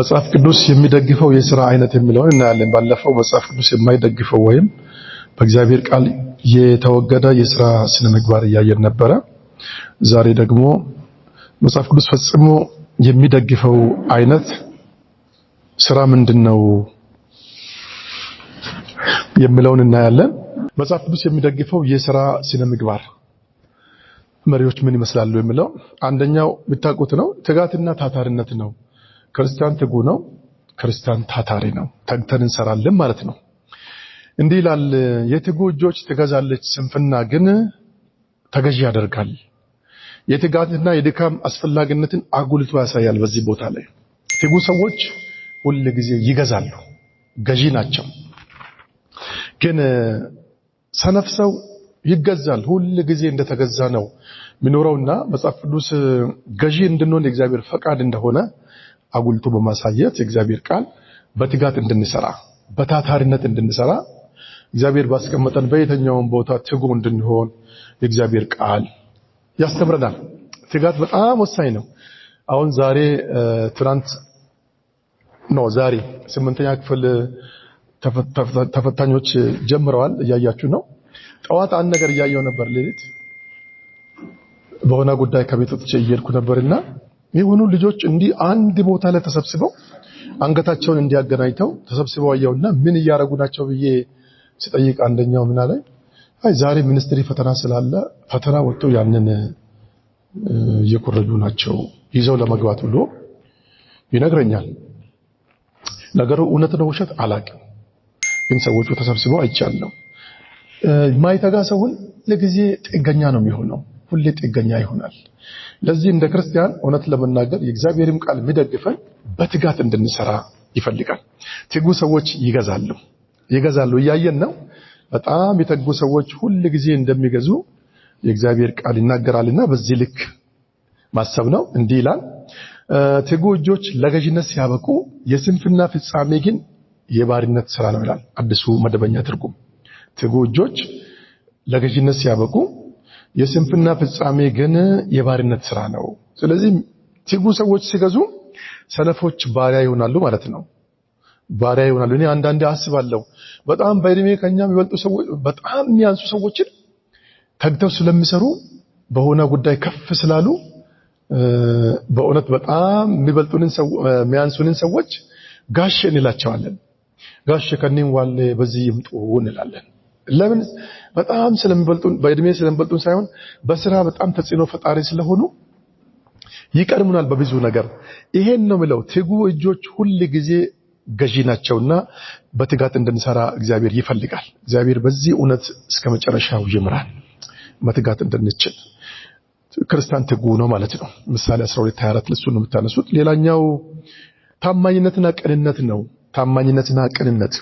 መጽሐፍ ቅዱስ የሚደግፈው የሥራ አይነት የሚለውን እናያለን። ባለፈው መጽሐፍ ቅዱስ የማይደግፈው ወይም በእግዚአብሔር ቃል የተወገደ የሥራ ስነ ምግባር እያየን ነበረ። ዛሬ ደግሞ መጽሐፍ ቅዱስ ፈጽሞ የሚደግፈው አይነት ሥራ ምንድነው የሚለውን እናያለን። መጽሐፍ ቅዱስ የሚደግፈው የሥራ ስነ ምግባር መሪዎች ምን ይመስላሉ የሚለው አንደኛው ብታውቁት ነው፣ ትጋትና ታታሪነት ነው። ክርስቲያን ትጉ ነው፣ ክርስቲያን ታታሪ ነው። ተግተን እንሰራለን ማለት ነው። እንዲህ ይላል፣ የትጉ እጆች ትገዛለች፣ ስንፍና ግን ተገዢ ያደርጋል። የትጋትና የድካም አስፈላጊነትን አጉልቶ ያሳያል። በዚህ ቦታ ላይ ትጉ ሰዎች ሁሉ ጊዜ ይገዛሉ፣ ገዢ ናቸው። ግን ሰነፍ ሰው ይገዛል፣ ሁሉ ጊዜ እንደተገዛ ነው የሚኖረውና መጽሐፍ ቅዱስ ገዢ እንድንሆን የእግዚአብሔር ፈቃድ እንደሆነ አጉልቶ በማሳየት የእግዚአብሔር ቃል በትጋት እንድንሰራ በታታሪነት እንድንሰራ እግዚአብሔር ባስቀመጠን በየትኛውም ቦታ ትጉ እንድንሆን የእግዚአብሔር ቃል ያስተምረናል። ትጋት በጣም ወሳኝ ነው። አሁን ዛሬ ዛሬ 8ኛ ክፍል ተፈታኞች ጀምረዋል፣ እያያችሁ ነው። ጠዋት አንድ ነገር እያየው ነበር። ሌሊት በሆነ ጉዳይ ከቤት ወጥቼ እየሄድኩ ነበርና የሆኑ ልጆች እንዲህ አንድ ቦታ ላይ ተሰብስበው አንገታቸውን እንዲያገናኝተው ተሰብስበው አየውና ምን እያረጉ ናቸው ብዬ ስጠይቅ አንደኛው ምን አለ፣ አይ ዛሬ ሚኒስትሪ ፈተና ስላለ ፈተና ወጥተው ያንን እየኮረጁ ናቸው ይዘው ለመግባት ብሎ ይነግረኛል። ነገሩ እውነት ነው ውሸት አላውቅም፣ ግን ሰዎቹ ተሰብስበው አይቻለሁ። ማይተጋ ሰው ለጊዜ ጥገኛ ነው የሚሆነው፣ ሁሌ ጥገኛ ይሆናል። ለዚህ እንደ ክርስቲያን እውነት ለመናገር የእግዚአብሔርም ቃል የሚደግፈን በትጋት እንድንሰራ ይፈልጋል። ትጉ ሰዎች ይገዛሉ እያየን ነው። በጣም የተጉ ሰዎች ሁሉ ጊዜ እንደሚገዙ የእግዚአብሔር ቃል ይናገራልና በዚህ ልክ ማሰብ ነው። እንዲህ ይላል፣ ትጉ እጆች ለገዥነት ሲያበቁ የስንፍና ፍጻሜ ግን የባርነት ሥራ ነው ይላል አዲሱ መደበኛ ትርጉም። ትጉ እጆች ለገዥነት ሲያበቁ የስንፍና ፍጻሜ ግን የባርነት ሥራ ነው። ስለዚህ ትጉ ሰዎች ሲገዙ ሰነፎች ባሪያ ይሆናሉ ማለት ነው። ባሪያ ይሆናሉ። እኔ አንዳንዴ አስባለሁ በጣም በእድሜ ከኛ የሚበልጡ ሰዎች በጣም የሚያንሱ ሰዎችን ተግተው ስለሚሰሩ በሆነ ጉዳይ ከፍ ስላሉ በእውነት በጣም የሚያንሱንን ሰዎች ጋሼ እንላቸዋለን። ጋሼ ከኔም ዋለ በዚህ ይምጡ እንላለን። ለምን? በጣም ስለሚበልጡን፣ በእድሜ ስለሚበልጡን ሳይሆን በስራ በጣም ተጽዕኖ ፈጣሪ ስለሆኑ ይቀርሙናል በብዙ ነገር። ይሄን ነው ምለው፣ ትጉ እጆች ሁሉ ጊዜ ገዢ ናቸውና በትጋት እንድንሰራ እግዚአብሔር ይፈልጋል። እግዚአብሔር በዚህ እውነት እስከመጨረሻው ይምራል። በትጋት እንድንችል ክርስቲያን ትጉ ነው ማለት ነው። ምሳሌ 12:24 ለሱ ነው የምታነሱት። ሌላኛው ታማኝነትና ቅንነት ነው። ታማኝነትና ቅንነት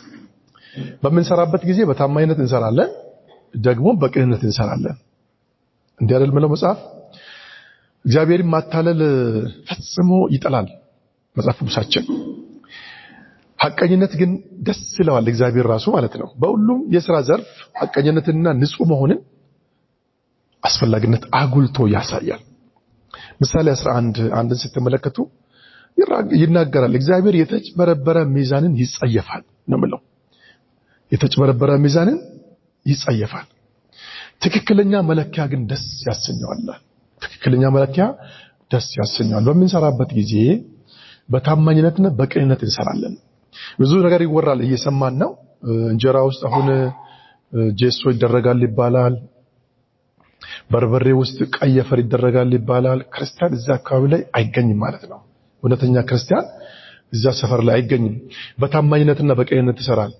በምንሰራበት ጊዜ በታማኝነት እንሰራለን፣ ደግሞ በቅንነት እንሰራለን። እንዲህ አይደል ማለት መጽሐፍ። እግዚአብሔርን ማታለል ፈጽሞ ይጠላል መጽሐፍ ቅዱሳችን። ሐቀኝነት ግን ደስ ይለዋል እግዚአብሔር ራሱ ማለት ነው። በሁሉም የሥራ ዘርፍ ሐቀኝነትና ንጹህ መሆንን አስፈላጊነት አጉልቶ ያሳያል። ምሳሌ 11:1 ስትመለከቱ ይናገራል። እግዚአብሔር የተጭበረበረ ሚዛንን ይጸየፋል ነው የሚለው። የተጭበረበረ ሚዛንን ይጸየፋል። ትክክለኛ መለኪያ ግን ደስ ያሰኘዋል። ትክክለኛ መለኪያ ደስ ያሰኘዋል። በምንሰራበት ጊዜ በታማኝነትና በቅንነት እንሰራለን። ብዙ ነገር ይወራል፣ እየሰማን ነው። እንጀራ ውስጥ አሁን ጄሶ ይደረጋል ይባላል፣ በርበሬ ውስጥ ቀይ አፈር ይደረጋል ይባላል። ክርስቲያን እዛ አካባቢ ላይ አይገኝም ማለት ነው። እውነተኛ ክርስቲያን እዛ ሰፈር ላይ አይገኝም። በታማኝነትና በቅንነት ይሰራል።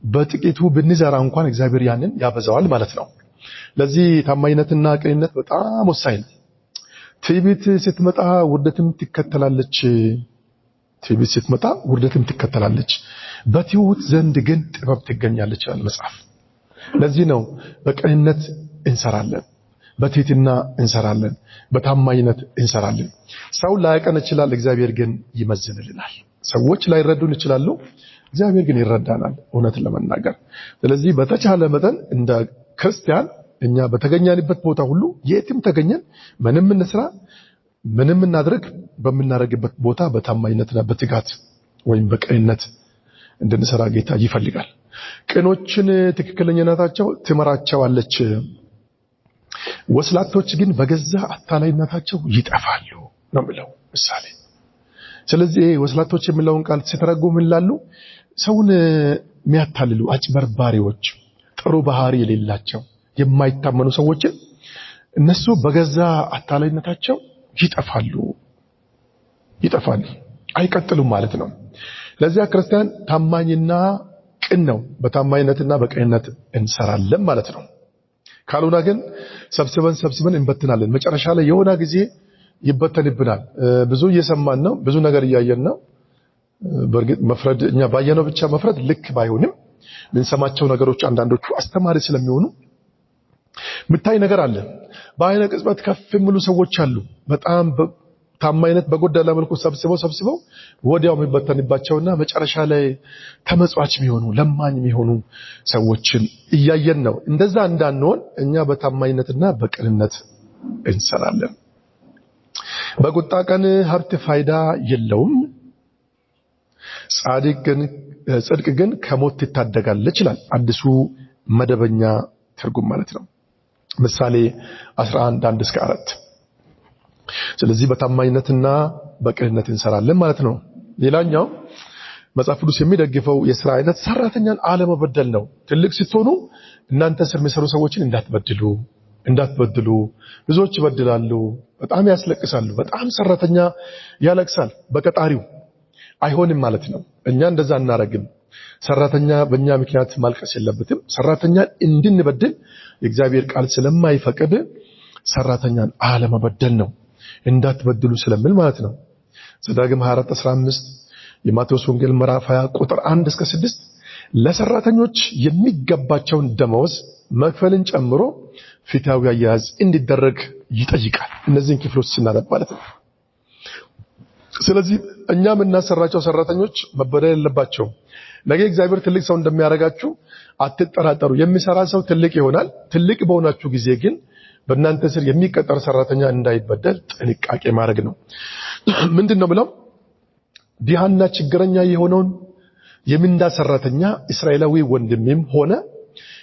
በጥቂቱ ብንዘራ እንኳን እግዚአብሔር ያንን ያበዛዋል ማለት ነው። ለዚህ ታማኝነትና ቅንነት በጣም ወሳኝ ነው። ትዕቢት ስትመጣ ውርደትም ትከተላለች። ትዕቢት ስትመጣ ውርደትም ትከተላለች፣ በትሑት ዘንድ ግን ጥበብ ትገኛለች ይላል መጽሐፍ። ለዚህ ነው በቅንነት እንሰራለን፣ በትህትና እንሰራለን፣ በታማኝነት እንሰራለን። ሰው ላያቀን ይችላል፣ እግዚአብሔር ግን ይመዝንልናል። ሰዎች ላይረዱን ይችላሉ፣ እግዚአብሔር ግን ይረዳናል እውነትን ለመናገር። ስለዚህ በተቻለ መጠን እንደ ክርስቲያን እኛ በተገኘንበት ቦታ ሁሉ የትም ተገኘን ምንም እንስራ ምንም እናድርግ በምናደርግበት ቦታ በታማኝነትና በትጋት ወይም በቅንነት እንድንሰራ ጌታ ይፈልጋል። ቅኖችን ትክክለኛነታቸው ትመራቸዋለች፣ ወስላቶች ግን በገዛ አታላይነታቸው ይጠፋሉ ነው የሚለው ምሳሌ። ስለዚህ ወስላቶች የሚለውን ቃል ሲተረጉም ምን ይላሉ? ሰውን የሚያታልሉ አጭበርባሪዎች፣ ጥሩ ባህሪ የሌላቸው የማይታመኑ ሰዎችን እነሱ በገዛ አታላይነታቸው ይጠፋሉ፣ አይቀጥሉም ማለት ነው። ለዚያ ክርስቲያን ታማኝና ቅን ነው። በታማኝነትና በቅንነት እንሰራለን ማለት ነው። ካልሆነ ግን ሰብስበን እንበትናለን። መጨረሻ ላይ የሆነ ጊዜ ይበተንብናል። ብዙ እየሰማን ነው፣ ብዙ ነገር እያየን ነው። በእርግጥ መፍረድ እኛ ባየነው ብቻ መፍረድ ልክ ባይሆንም ምንሰማቸው ነገሮች አንዳንዶቹ አስተማሪ ስለሚሆኑ ምታይ ነገር አለ። በአይነ ቅጽበት ከፍ የሚሉ ሰዎች አሉ። በጣም ታማኝነት በጎደለ መልኩ ሰብስበው ወዲያው የሚበተንባቸውና መጨረሻ ላይ ተመጽዋች የሚሆኑ ለማኝ የሚሆኑ ሰዎችን እያየን ነው። እንደዛ እንዳንሆን እኛ በታማኝነትና በቅንነት እንሰራለን። በቁጣ ቀን ሀብት ፋይዳ የለውም፣ ጽድቅ ግን ከሞት ይታደጋለች ይላል አዲሱ መደበኛ ትርጉም ማለት ነው። ምሳሌ 11:1-4። ስለዚህ በታማኝነትና በቅንነት እንሰራለን ማለት ነው። ሌላኛው መጽሐፍ ቅዱስ የሚደግፈው የሥራ አይነት ሰራተኛን አለመበደል ነው። ትልቅ ስትሆኑ እናንተ ስር የሚሰሩ ሰዎችን እንዳትበድሉ። ብዙዎች ይበድላሉ፣ በጣም ያስለቅሳሉ። በጣም ሰራተኛ ያለቅሳል በቀጣሪው፣ አይሆንም ማለት ነው። እኛ እንደዛ እናረግም። ሰራተኛ በእኛ ምክንያት ማልቀስ የለበትም። ሰራተኛን እንድንበድል የእግዚአብሔር ቃል ስለማይፈቅድ ሰራተኛን አለመበደል ነው፣ እንዳትበድሉ ስለሚል ማለት ነው። ዘዳግም 24:15፣ የማቴዎስ ወንጌል ምዕራፍ 20:1-6 ለሰራተኞች የሚገባቸውን ደመወዝ መክፈልን ጨምሮ ፍትሃዊ አያያዝ እንዲደረግ ይጠይቃል። እነዚህን ክፍሎች ስናነብ ማለት ነው። ስለዚህ እኛ የምናሰራቸው ሰራተኞች መበደል የለባቸውም። ነገ እግዚአብሔር ትልቅ ሰው እንደሚያደርጋችሁ አትጠራጠሩ። የሚሰራ ሰው ትልቅ ይሆናል። ትልቅ በሆናችሁ ጊዜ ግን በእናንተ ስር የሚቀጠር ሰራተኛ እንዳይበደል ጥንቃቄ ማድረግ ነው። ምንድነው ብለው ድሃና ችግረኛ የሆነውን የምንዳ ሰራተኛ እስራኤላዊ ወንድምም ሆነ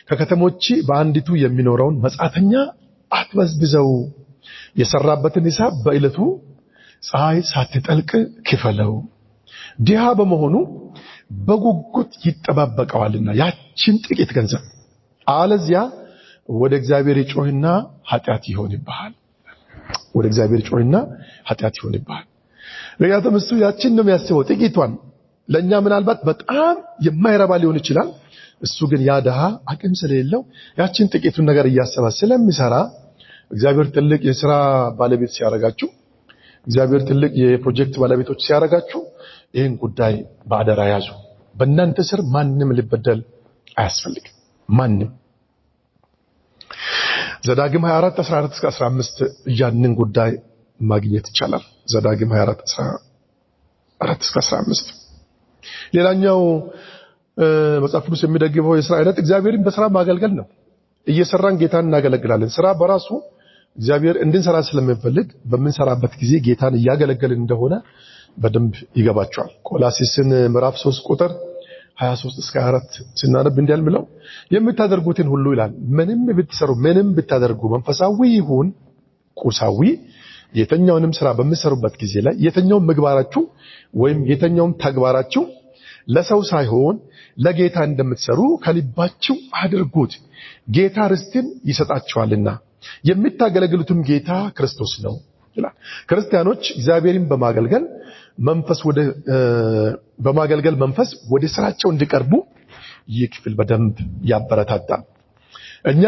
ከከተሞች በአንዲቱ የሚኖረውን መጻተኛ አትበዝብዘው። የሰራበትን ሂሳብ በዕለቱ ፀሐይ ሳትጠልቅ ክፈለው። ድሃ በመሆኑ በጉጉት ይጠባበቀዋልና ያችን ጥቂት ገንዘብ፣ አለዚያ ወደ እግዚአብሔር ይጮህና ኃጢአት ይሆንብሃል። ምክንያቱም እሱ ያችን ነው የሚያስበው፣ ጥቂቷን። ለእኛ ምናልባት በጣም የማይረባ ሊሆን ይችላል። እሱ ግን ያ ድሃ አቅም ስለሌለው ያችን ጥቂቱን ነገር እያሰባ ስለሚሰራ እግዚአብሔር ትልቅ የሥራ ባለቤት ሲያረጋችሁ፣ እግዚአብሔር ትልቅ የፕሮጀክት ባለቤቶች ሲያረጋችሁ ይህን ጉዳይ በአደራ ያዙ። በእናንተ ስር ማንም ሊበደል አያስፈልግም። ማንም። ዘዳግም 24:14-15 ያንን ጉዳይ ማግኘት ይቻላል። ዘዳግም 24:14-15። ሌላኛው መጽሐፍ ቅዱስ የሚደግፈው የሥራ አይነት እግዚአብሔርን በሥራ ማገልገል ነው። እየሰራን ጌታን እናገለግላለን። ሥራ በራሱ እግዚአብሔር እንድንሰራ ስለምንፈልግ በምንሰራበት ጊዜ ጌታን እያገለገልን እንደሆነ በደንብ ይገባቸዋል። ቆላስይስን ምዕራፍ 3:23-24 ስናነብ እንዲህ ያልምለው የምታደርጉትን ሁሉ ይላል ምንም ብታደርጉ መንፈሳዊ ይሁን ቁሳዊ የተኛውንም ሥራ በምትሰሩበት ጊዜ ላይ የተኛውም ምግባራችሁ ወይም የተኛውም ተግባራችሁ ለሰው ሳይሆን ለጌታ እንደምትሰሩ ከልባችሁ አድርጉት፣ ጌታ ርስትን ይሰጣችኋልና የምታገለግሉትም ጌታ ክርስቶስ ነው ይላል። ክርስቲያኖች እግዚአብሔርን በማገልገል መንፈስ ወደ ስራቸው እንዲቀርቡ ይህ ክፍል በደንብ ያበረታታል። እኛ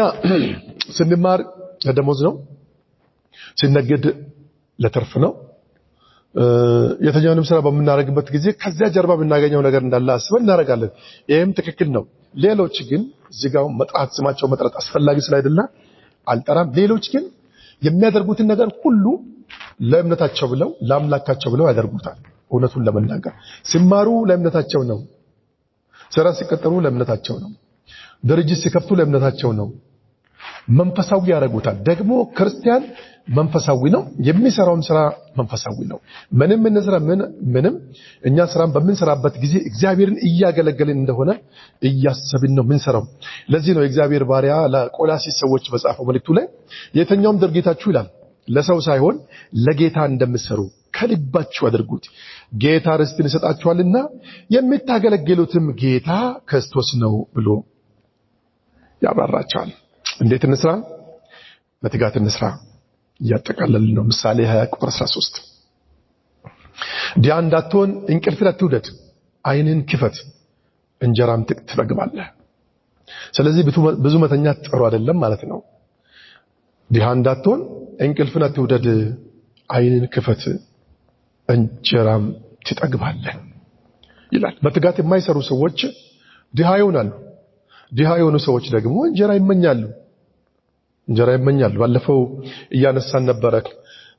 ስንማር ለደሞዝ ነው፣ ስንነግድ ለትርፍ ነው። የተኛውንም ስራ በምናደርግበት ጊዜ ከዚያ ጀርባ የምናገኘው ነገር እንዳለ አስበን እናደርጋለን። ይህም ትክክል ነው። ሌሎች ግን እዚህ ጋር ስማቸው መጥራት አስፈላጊ ስላይደለ አልጠራም። ሌሎች ግን የሚያደርጉትን ነገር ሁሉ ለእምነታቸው ብለው ለአምላካቸው ብለው ያደርጉታል። እውነቱን ለመናገር ሲማሩ ለእምነታቸው ነው፣ ስራ ሲቀጠሩ ለእምነታቸው ነው፣ ድርጅት ሲከፍቱ ለእምነታቸው ነው። መንፈሳዊ ያደርጉታል። ደግሞ ክርስቲያን መንፈሳዊ ነው የሚሰራውም ስራ መንፈሳዊ ነው ምንም እንስራ ምንም እኛ ስራን በመንሰራበት ጊዜ እግዚአብሔርን እያገለገልን እንደሆነ እያሰብን ነው ምንሰራው ለዚህ ነው እግዚአብሔር ባሪያ ለቆላሲስ ሰዎች በጻፈው መልእክቱ ላይ የተኛውም ድርጊታችሁ ይላል ለሰው ሳይሆን ለጌታ እንደምትሰሩ ከልባችሁ አድርጉት ጌታ ርስትን ይሰጣችኋልና የምታገለግሉትም ጌታ ክርስቶስ ነው ብሎ ያብራራቸዋል እንዴት እንስራ በትጋት እንስራ ያጠቃለልን ነው ምሳሌ 20 ቁጥር 13 ዲያ እንዳትሆን እንቅልፍን አትውደድ አይንን ክፈት እንጀራም ትጠግባለህ ስለዚህ ብዙ መተኛት ጥሩ አይደለም ማለት ነው ዲያ እንዳትሆን እንቅልፍን አትውደድ አይንን ክፈት እንጀራም ትጠግባለህ ይላል በትጋት የማይሰሩ ሰዎች ዲያ ይሆናሉ ዲያ የሆኑ ሰዎች ደግሞ እንጀራ ይመኛሉ ባለፈው እያነሳን ነበር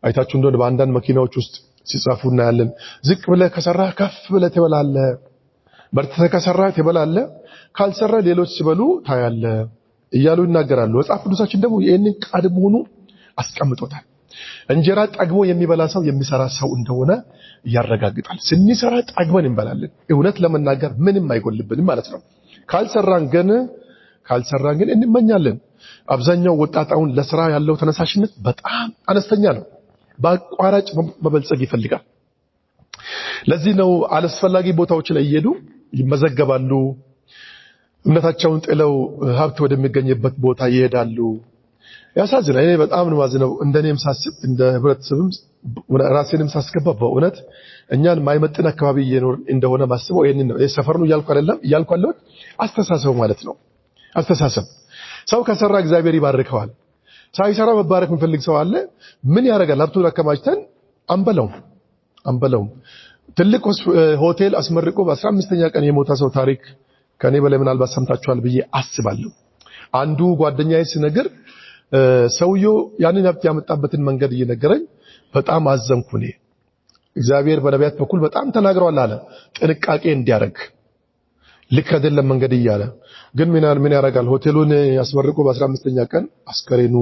አይታችሁ እንደሆነ በአንዳንድ መኪናዎች ውስጥ ሲጻፉና ያለን ዝቅ ብለህ ከሰራህ ከፍ ብለህ ትበላለህ በርትተህ ከሰራህ ትበላለህ ካልሰራ ሌሎች ሲበሉ ታያለህ እያሉ ይናገራሉ መጽሐፍ ቅዱሳችን ደግሞ ይሄንን ቀድሞውኑ አስቀምጦታል እንጀራ ጠግቦ የሚበላ ሰው የሚሰራ ሰው እንደሆነ ያረጋግጣል ስንሰራ ጠግበን እንበላለን እውነት ለመናገር ምንም አይጎልብንም ማለት ነው ካልሰራን ግን እንመኛለን አብዛኛው ወጣታውን ለስራ ያለው ተነሳሽነት በጣም አነስተኛ ነው በአቋራጭ መበልጸግ ይፈልጋል ለዚህ ነው አለስፈላጊ ቦታዎች ላይ እየሄዱ ይመዘገባሉ እምነታቸውን ጥለው ሀብት ወደሚገኝበት ቦታ ይሄዳሉ ያሳዝናል እኔ በጣም ነው ማዝነው እንደኔም ሳስብ እንደ ህብረተሰብም ራሴንም ሳስገባ በእውነት እኛን ማይመጥን አካባቢ እየኖር እንደሆነ ማስበው ይሄንን ነው የሰፈር ነው ያልኳለው አስተሳሰብ ማለት ነው አስተሳሰብ ሰው ከሰራ እግዚአብሔር ይባርከዋል ሳይሰራ መባረክ የሚፈልግ ሰው አለ ምን ያደርጋል ሀብቱን አከማችተን አንበለው ትልቅ ሆቴል አስመርቆ በ15ኛ ቀን የሞታ ሰው ታሪክ ከኔ በላይ ምናልባት ሰምታችኋል ብዬ አስባለሁ አንዱ ጓደኛዬ ሲነግር ሰውየው ያንን ሀብት ያመጣበትን መንገድ እየነገረኝ በጣም አዘንኩ እኔ እግዚአብሔር በነቢያት በኩል በጣም ተናግሯል አለ ጥንቃቄ እንዲያደርግ ልክ አይደለም መንገድ እያለ ግን ምን ያደርጋል ሆቴሉን ያስመርቆ በ15ኛ ቀን አስከሬኑ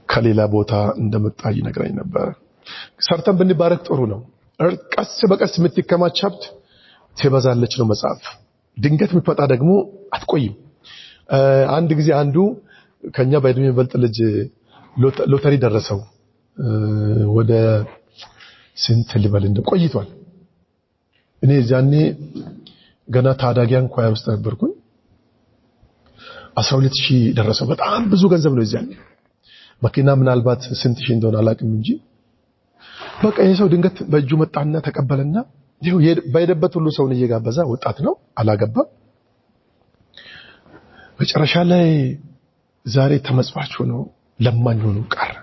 ከሌላ ቦታ እንደመጣ ይነግረኝ ነበር ሰርተን ብንባረክ ጥሩ ነው ቀስ በቀስ የምትከማች ሀብት ትበዛለች ነው መጽሐፍ ድንገት የምትወጣ ደግሞ አትቆይም አንድ ጊዜ አንዱ ከኛ በእድሜ በልጥ ልጅ ሎተሪ ደረሰው ወደ ስንት ሊበል እንደቆይቷል እኔ ዛኔ ገና ታዳጊያን ኳየር ውስጥ ነበርኩኝ 12000 ደረሰው በጣም ብዙ ገንዘብ ነው ዛኔ መኪና ምናልባት ስንት ሺህ እንደሆነ አላውቅም እንጂ በቃ የሰው ድንገት በእጁ መጣና ተቀበለና ይሄው በሄደበት ሁሉ ሰውን እየጋበዛ ወጣት ነው አላገባም መጨረሻ ላይ ዛሬ ተመጽዋች ሆኖ ለማኝ ሆኖ ቀረ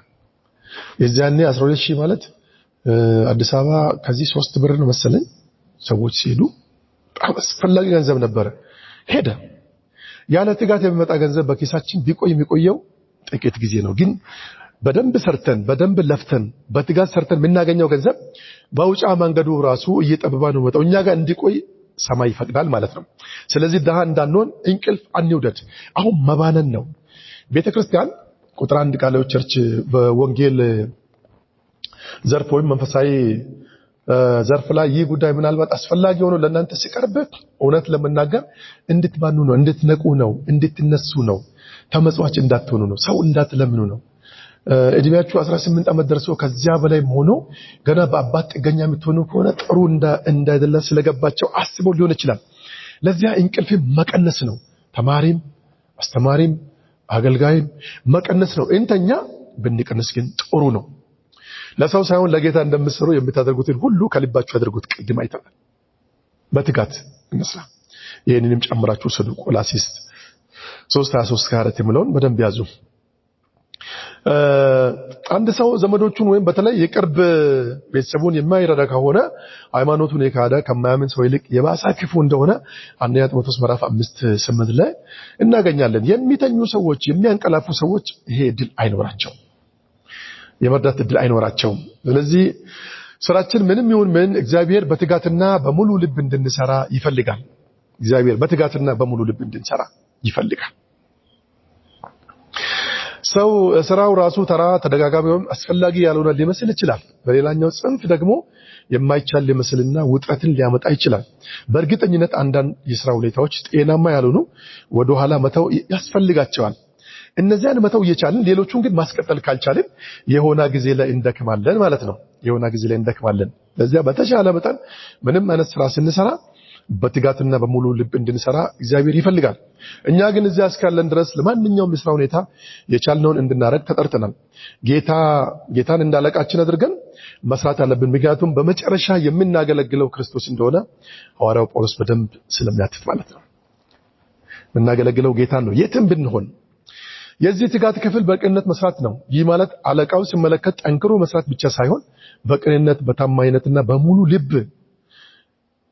የዛኔ 12000 ማለት አዲስ አበባ ከዚህ 3 ብር ነው መሰለኝ ሰዎች ሲሄዱ በጣም አስፈላጊ ገንዘብ ነበር ሄደ ያለ ትጋት የሚመጣ ገንዘብ በኪሳችን ቢቆይ የሚቆየው ጥቂት ጊዜ ነው ግን በደንብ ሰርተን በደንብ ለፍተን በትጋት ሰርተን የምናገኘው ገንዘብ በውጫ መንገዱ ራሱ እየጠበባ ነው መጣው እኛ ጋር እንዲቆይ ሰማይ ይፈቅዳል ማለት ነው ስለዚህ ደሃ እንዳንሆን እንቅልፍ አንውደድ አሁን መባነን ነው ቤተክርስቲያን ቁጥር 1 ቃላው ቸርች በወንጌል ዘርፍ ወይም መንፈሳዊ ዘርፍ ላይ ይህ ጉዳይ ምናልባት አስፈላጊ ሆኖ ለእናንተ ሲቀርብ እውነት ለመናገር እንድትባኑ ነው እንድትነቁ ነው እንድትነሱ ነው ተመጽዋች እንዳትሆኑ ነው ሰው እንዳትለምኑ ነው እድሜያችሁ 18 ዓመት ደርሶ ከዚያ በላይ ሆኖ ገና በአባት ጥገኛ የምትሆኑ ከሆነ ጥሩ እንዳይደለ ስለገባቸው አስበው ሊሆን ይችላል ለዚያ እንቅልፍ መቀነስ ነው ተማሪም አስተማሪም አገልጋይም መቀነስ ነው እንተኛ ብንቀነስ ግን ጥሩ ነው ለሰው ሳይሆን ለጌታ እንደምትሰሩ የምታደርጉትን ሁሉ ከልባችሁ አድርጉት ቅድም አይተናል በትጋት እንስራ ይሄንንም ጨምራችሁ ሰዱ ቆላሲስ 3:23-24 የሚለውን በደንብ ያዙ አንድ ሰው ዘመዶቹን ወይም በተለይ የቅርብ ቤተሰቡን የማይረዳ ከሆነ ሃይማኖቱን የካደ ከማያምን ሰው ይልቅ የባሰ ክፉ እንደሆነ አንደኛ ጢሞቴዎስ ምዕራፍ 5:8 ላይ እናገኛለን የሚተኙ ሰዎች የሚያንቀላፉ ሰዎች ይሄ ድል አይኖራቸው የመርዳት ድል አይኖራቸው ስለዚህ ስራችን ምንም ይሁን ምን እግዚአብሔር በትጋትና በሙሉ ልብ እንድንሰራ ይፈልጋል እግዚአብሔር በትጋትና በሙሉ ልብ እንድንሰራ ይፈልጋል ሰው ስራው ራሱ ተራ ተደጋጋሚውን አስፈላጊ ያልሆነ ሊመስል ይችላል። በሌላኛው ጽንፍ ደግሞ የማይቻል ሊመስልና ውጥረትን ሊያመጣ ይችላል። በእርግጠኝነት አንዳንድ የሥራ ሁኔታዎች ጤናማ ያልሆኑ ወደ ኋላ መተው ያስፈልጋቸዋል። እነዚያን መተው እየቻልን ሌሎቹን ግን ማስቀጠል ካልቻልን የሆነ ጊዜ ላይ እንደክማለን ማለት ነው። የሆነ ጊዜ ላይ እንደክማለን። ለዚያ በተሻለ መጠን ምንም አይነት ስራ ስንሰራ በትጋትና በሙሉ ልብ እንድንሰራ እግዚአብሔር ይፈልጋል። እኛ ግን እዚያ እስካለን ድረስ ለማንኛውም የሥራ ሁኔታ የቻልነውን እንድናረግ ተጠርተናል። ጌታን እንዳለቃችን አድርገን መስራት አለብን። ምክንያቱም በመጨረሻ የምናገለግለው ክርስቶስ እንደሆነ ሐዋርያው ጳውሎስ በደንብ ስለሚያትት ማለት ነው። የምናገለግለው ጌታን ነው የትም ብንሆን። የዚህ ትጋት ክፍል በቅንነት መስራት ነው። ይህ ማለት አለቃው ሲመለከት ጠንክሮ መስራት ብቻ ሳይሆን በቅንነት በታማኝነትና በሙሉ ልብ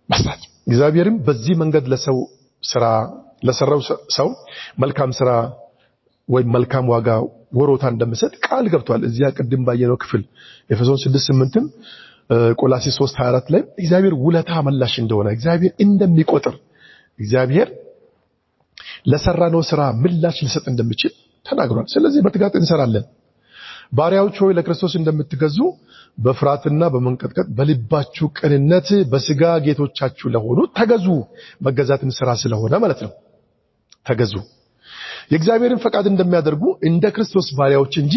መስራት። እግዚአብሔርም በዚህ መንገድ ለሰራው ሰው መልካም ስራ ወይ መልካም ዋጋ ወሮታ እንደሚሰጥ ቃል ገብቷል። እዚያ ቅድም ባየነው ክፍል ኤፌሶን 6:8 ቆላስይስ 3:24 ላይ እግዚአብሔር ውለታ መላሽ እንደሆነ እግዚአብሔር እንደሚቆጥር እግዚአብሔር ለሰራነው ስራ ምላሽ ሊሰጥ እንደሚችል ተናግሯል። ስለዚህ በትጋት እንሰራለን። ባሪያዎች ሆይ ለክርስቶስ እንደምትገዙ በፍርሃትና በመንቀጥቀጥ በልባችሁ ቅንነት በስጋ ጌቶቻችሁ ለሆኑ ተገዙ። መገዛትን ስራ ስለሆነ ማለት ነው። ተገዙ። የእግዚአብሔርን ፈቃድ እንደሚያደርጉ እንደ ክርስቶስ ባሪያዎች እንጂ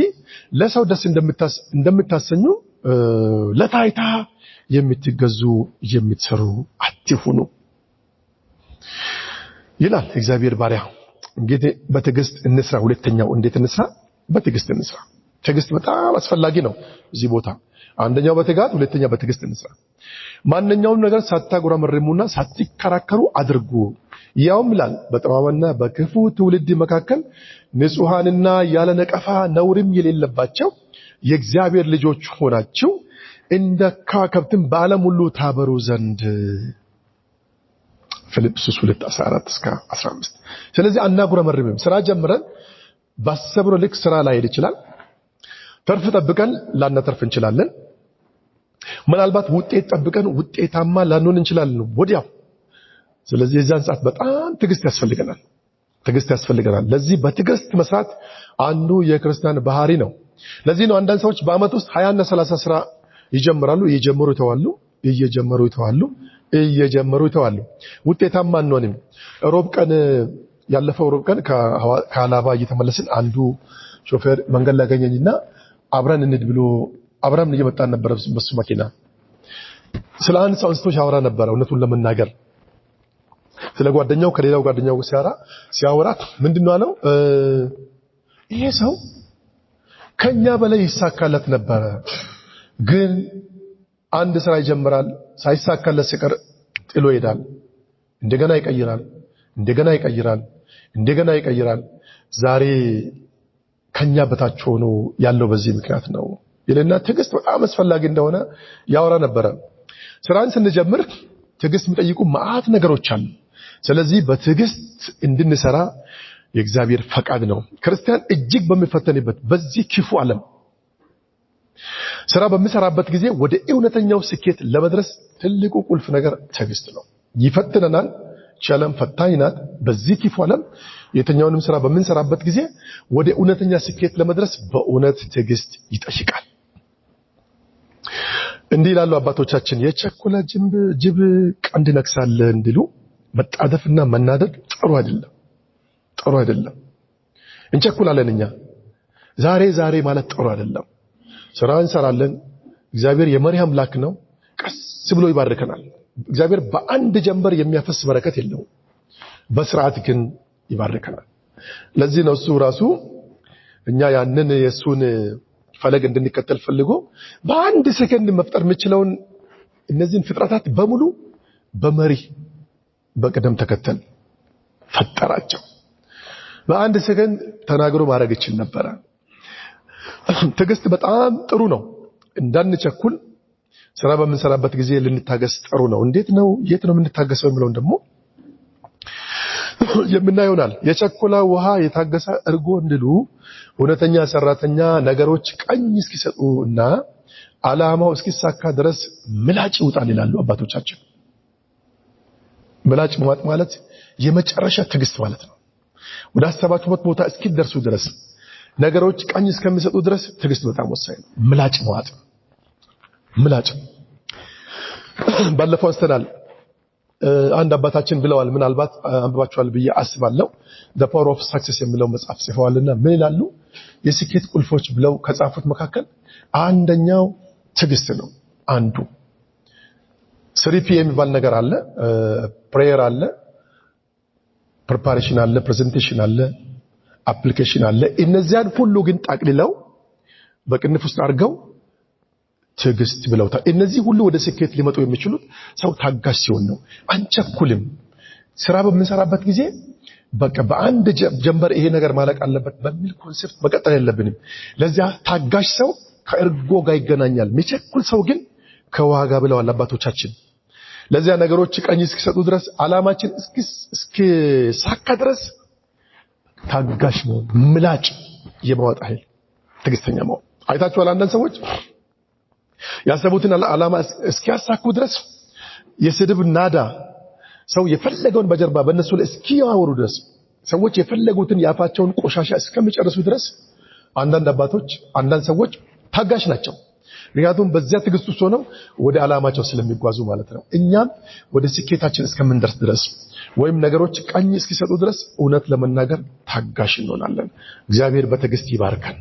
ለሰው ደስ እንደምታሰኙ ለታይታ የምትገዙ የምትሰሩ አትሁኑ ይላል እግዚአብሔር። ባሪያ እንግዲህ በትዕግስት እንስራ። ሁለተኛው እንዴት እንስራ? በትዕግስት እንስራ። ትዕግስት በጣም አስፈላጊ ነው እዚህ ቦታ። አንደኛው በትጋት፣ ሁለተኛ በትዕግስት እንስራ። ማንኛውም ነገር ሳታጉረመርሙና ሳትከራከሩ አድርጉ። ያውም ይላል በጠማማና በክፉ ትውልድ መካከል ንጹሃንና ያለ ነቀፋ ነውርም የሌለባቸው የእግዚአብሔር ልጆች ሆናችሁ እንደ ከዋክብትም በዓለም ሁሉ ታበሩ ዘንድ ፊልጵስዩስ 2:14-15። ስለዚህ አናጉረመርምም። ስራ ጀምረን ባሰብነው ልክ ስራ ላይሄድ ይችላል። ተርፍ ጠብቀን ላናተርፍ እንችላለን። ምናልባት ውጤት ጠብቀን ውጤታማ ላንሆን እንችላለን ወዲያው። ስለዚህ የዛን ሰዓት በጣም ትዕግስት ያስፈልገናል። ለዚህ በትዕግስት መስራት አንዱ የክርስቲያን ባህሪ ነው። ለዚህ ነው አንዳንድ ሰዎች በአመት ውስጥ 20 እና 30 ስራ ይጀምራሉ፣ እየጀመሩ ይተዋሉ። ውጤታማ አንሆንም። ያለፈው ሮብ ቀን ከአላባ እየተመለስን አንዱ ሾፌር መንገድ ላይ ያገኘኝና አብረን እንድ ብሎ አብረን እየመጣን ነበር በሱ መኪና። ስለ አንድ ሰው አንስቶ ያወራ ነበር። እውነቱን ለመናገር ስለ ጓደኛው ከሌላው ጓደኛው ሲያወራ ምንድነው አለው? ይሄ ሰው ከኛ በላይ ይሳካለት ነበር፣ ግን አንድ ስራ ይጀምራል፣ ሳይሳካለት ሲቀር ጥሎ ይሄዳል። እንደገና ይቀይራል። ዛሬ ከኛ በታች ሆኖ ያለው በዚህ ምክንያት ነው ይልና ትዕግስት በጣም አስፈላጊ እንደሆነ ያወራ ነበር። ስራን ስንጀምር ትዕግስት የሚጠይቁ ማአት ነገሮች አሉ። ስለዚህ በትዕግስት እንድንሰራ የእግዚአብሔር ፈቃድ ነው። ክርስቲያን እጅግ በሚፈተንበት በዚህ ክፉ ዓለም ስራ በሚሰራበት ጊዜ ወደ እውነተኛው ስኬት ለመድረስ ትልቁ ቁልፍ ነገር ትዕግስት ነው። ይፈትነናል። ቻለም ፈታኝ ናት። በዚህ ክፉ ዓለም የተኛውንም ስራ በምንሰራበት ጊዜ ወደ እውነተኛ ስኬት ለመድረስ በእውነት ትዕግስት ይጠይቃል። እንዲህ ይላሉ አባቶቻችን፣ የቸኮለ ጅብ ቀንድ ነክሳል እንዲሉ መጣደፍና መናደድ ጥሩ አይደለም። እንቸኩላለን። እኛ ዛሬ ማለት ጥሩ አይደለም። ስራ እንሰራለን። እግዚአብሔር የመሪ አምላክ ነው። ቀስ ብሎ ይባርከናል። እግዚአብሔር በአንድ ጀንበር የሚያፈስ በረከት የለውም። በስርዓት ግን ይባርከናል። ለዚህ ነው እሱ ራሱ እኛ ያንን የሱን ፈለግ እንድንከተል ፈልጎ በአንድ ሰከንድ መፍጠር የምችለውን እነዚህን ፍጥረታት በሙሉ በመሪ በቅደም ተከተል ፈጠራቸው። በአንድ ሰከንድ ተናግሮ ማድረግ ይችል ነበር። ትዕግስት በጣም ጥሩ ነው። እንዳንቸኩል ስራ በምንሰራበት ጊዜ ልንታገስ ጥሩ ነው። እንዴት ነው የት ነው የምንታገሰው የሚለውን ደግሞ የምናየውናል። የቸኮላ ውሃ የታገሰ እርጎ እንዲሉ እውነተኛ ሰራተኛ ነገሮች ቀኝ እስኪሰጡና ዓላማው እስኪሳካ ድረስ ምላጭ ይውጣል ይላሉ አባቶቻችን። ምላጭ መዋጥ ማለት የመጨረሻ ትዕግስት ማለት ነው። ወደ አሰባችሁበት ቦታ እስኪደርሱ ድረስ ነገሮች ቀኝ እስከሚሰጡ ድረስ ትዕግስት በጣም ወሳኝ ነው። ምላጭ መዋጥ ምላጭ ባለፈው አስተናል አንድ አባታችን ብለዋል ምናልባት አንብባችኋል ብዬ አስባለሁ the power of success የሚለው መጽሐፍ ጽፈዋልና ምን ይላሉ የስኬት ቁልፎች ብለው ከጻፉት መካከል አንደኛው ትዕግስት ነው አንዱ 3P የሚባል ነገር አለ prayer አለ preparation አለ presentation አለ application አለ እነዚያን ሁሉ ግን ጠቅልለው በቅንፍ ውስጥ አድርገው ትዕግስት ብለውታል እነዚህ ሁሉ ወደ ስኬት ሊመጡ የሚችሉት ሰው ታጋሽ ሲሆን ነው አንቸኩልም ስራ በምንሰራበት ጊዜ በቃ በአንድ ጀንበር ይሄ ነገር ማለቅ አለበት በሚል ኮንሰፕት መቀጠል የለብንም ለዚያ ታጋሽ ሰው ከእርጎ ጋር ይገናኛል የሚቸኩል ሰው ግን ከዋጋ ብለዋል አባቶቻችን ለዚያ ነገሮች ቀኝ እስኪሰጡ ድረስ አላማችን እስኪሳካ ድረስ ታጋሽ መሆን ምላጭ የማወጣ ኃይል ትዕግስተኛ መሆን አይታችኋል አንዳንድ ሰዎች ያሰቡትን አላማ እስኪያሳኩ ድረስ የስድብ ናዳ ሰው የፈለገውን በጀርባ በእነሱ ላይ እስኪያወሩ ድረስ ሰዎች የፈለጉትን ያፋቸውን ቆሻሻ እስከሚጨርሱ ድረስ አንዳንድ አባቶች አንዳንድ ሰዎች ታጋሽ ናቸው ምክንያቱም በዚያ ትዕግስት ውስጥ ሆነው ወደ አላማቸው ስለሚጓዙ ማለት ነው እኛም ወደ ስኬታችን እስከምንደርስ ድረስ ወይም ነገሮች ቀኝ እስኪሰጡ ድረስ እውነት ለመናገር ታጋሽ እንሆናለን እግዚአብሔር በትዕግስት ይባርካል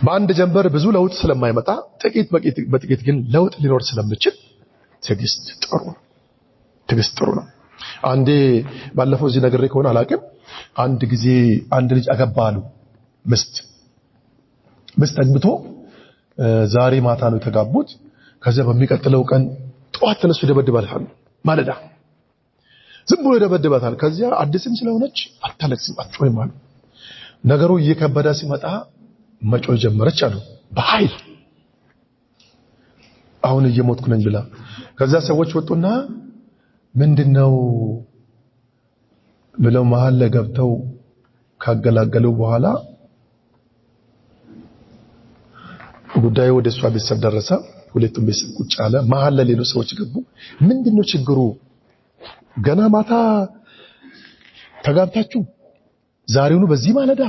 በአንድ ጀንበር ብዙ ለውጥ ስለማይመጣ በጥቂት ግን ለውጥ ሊኖር ስለሚችል ትዕግስት ጥሩ ነው አንዴ ባለፈው እዚህ ነገር ከሆነ አላውቅም አንድ ጊዜ አንድ ልጅ አገባሉ ምስት አግብቶ ዛሬ ማታ ነው የተጋቡት ከዛ በሚቀጥለው ቀን ጧት ተነሱ ደበድባታል ማለዳ ዝም ብሎ ደበድባታል ከዚያ አዲስም ስለሆነች አታለቅስም አትጮይም ማለት ነገሩ እየከበደ ሲመጣ መጮህ ጀመረች አሉ በኃይል አሁን እየሞትኩ ነኝ ብላ ከዛ ሰዎች ወጡና ምንድነው ብለው መሃል ላይ ገብተው ካገላገሉ በኋላ ጉዳዩ ወደ እሷ ቤተሰብ ደረሰ ሁለቱም ቤተሰብ ቁጭ አለ መሃል ላይ ሌሎች ሰዎች ገቡ ምንድነው ችግሩ ገና ማታ ተጋብታችሁ ዛሬውኑ በዚህ ማለዳ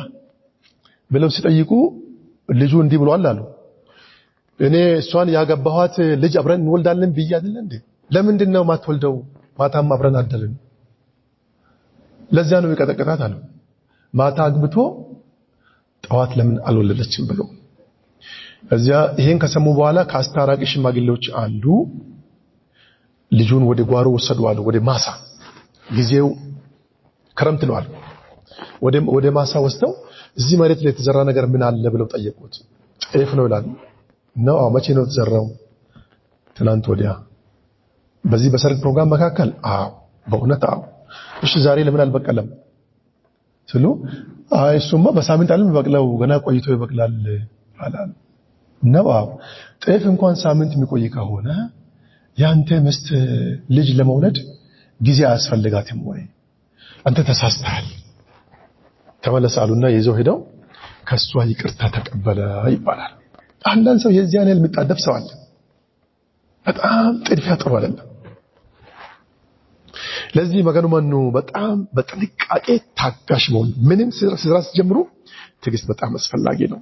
ብለው ሲጠይቁ ልጁ እንዲህ ብሏል አሉ እኔ እሷን ያገባኋት ልጅ አብረን እንወልዳለን ብዬ አይደል እንዴ ለምንድነው ማትወልደው ማታም አብረን አደልን ለዚያ ነው የቀጠቀጣት አሉ ማታ አግብቶ ጠዋት ለምን አልወለደችም ብለው እዚያ ይሄን ከሰሙ በኋላ ከአስታራቂ ሽማግሌዎች አንዱ ልጁን ወደ ጓሮ ወሰዱዋል ወደ ማሳ ጊዜው ክረምት ነው አሉ ወደ ማሳ ወስደው እዚህ መሬት ላይ የተዘራ ነገር ምን አለ ብለው ጠየቁት ጤፍ ነው ይላል ነው መቼ ነው የተዘራው ትናንት ወዲያ በዚህ በሰርግ ፕሮግራም መካከል በእውነት እሺ ዛሬ ለምን አልበቀለም ስሉ እሱማ በሳምንት አለም በቅለው ገና ቆይቶ ይበቅላል አላል ነው ጤፍ እንኳን ሳምንት የሚቆይ ከሆነ ያንተ ምስት ልጅ ለመውለድ ጊዜ አያስፈልጋትም ወይ አንተ ተሳስተሃል ተመለሳሉና ይዘው ሄደው ከሷ ይቅርታ ተቀበለ ይባላል አንዳንድ ሰው የዚያን ያህል የሚጣደፍ ሰው አለ በጣም ጥድፊያ ጥሩ አይደለም ለዚህ መገኑመኑ በጣም በጥንቃቄ ታጋሽ መሆን ምንም ስራ ሲጀምሩ ትዕግስት በጣም አስፈላጊ ነው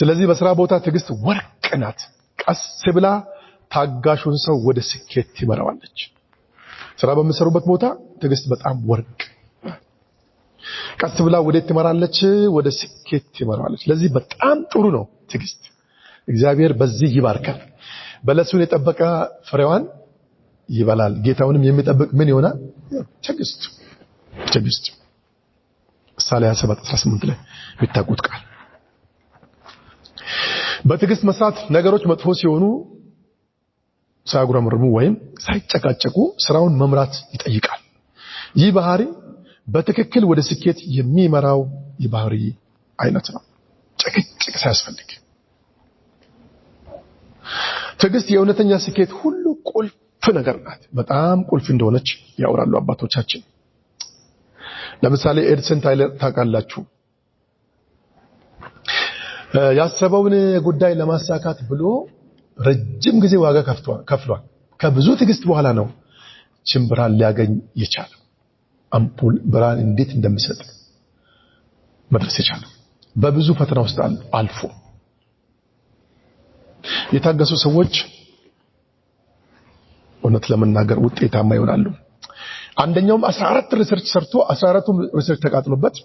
ስለዚህ በስራ ቦታ ትዕግስት ወርቅ ናት ቀስ ብላ ታጋሹን ሰው ወደ ስኬት ይመራዋለች ስራ በሚሰሩበት ቦታ ትዕግስት በጣም ወርቅ ቀስ ብላ ወዴት ትመራለች ወደ ስኬት ትመራለች ስለዚህ በጣም ጥሩ ነው ትዕግስት እግዚአብሔር በዚህ ይባርካል በለሱን የጠበቀ ፍሬዋን ይበላል ጌታውንም የሚጠብቅ ምን ይሆናል ትዕግስት ምሳሌ 27:18 ላይ የሚታቁት ቃል በትዕግስት መስራት ነገሮች መጥፎ ሲሆኑ ሳያጉረመርሙ ወይም ሳይጨቃጨቁ ስራውን መምራት ይጠይቃል ይህ ባህሪ በትክክል ወደ ስኬት የሚመራው የባህሪ አይነት ነው ጭቅጭቅ ሳያስፈልግ ትዕግስት የእውነተኛ ስኬት ሁሉ ቁልፍ ነገር ናት በጣም ቁልፍ እንደሆነች ያወራሉ አባቶቻችን ለምሳሌ ኤድሰን ታይለር ታውቃላችሁ ያሰበውን ጉዳይ ለማሳካት ብሎ ረጅም ጊዜ ዋጋ ከፍሏል ከብዙ ትዕግስት በኋላ ነው ችምብራን ሊያገኝ የቻለው አምፖል ብርሃን እንዴት እንደሚሰጥ መድረስ የቻለው በብዙ ፈተና ውስጥ አልፎ የታገሱ ሰዎች እውነት ለመናገር ውጤታማ ይሆናሉ። አንደኛውም 14 ሪሰርች ሰርቶ 14ቱም ሪሰርች ተቃጥሎበት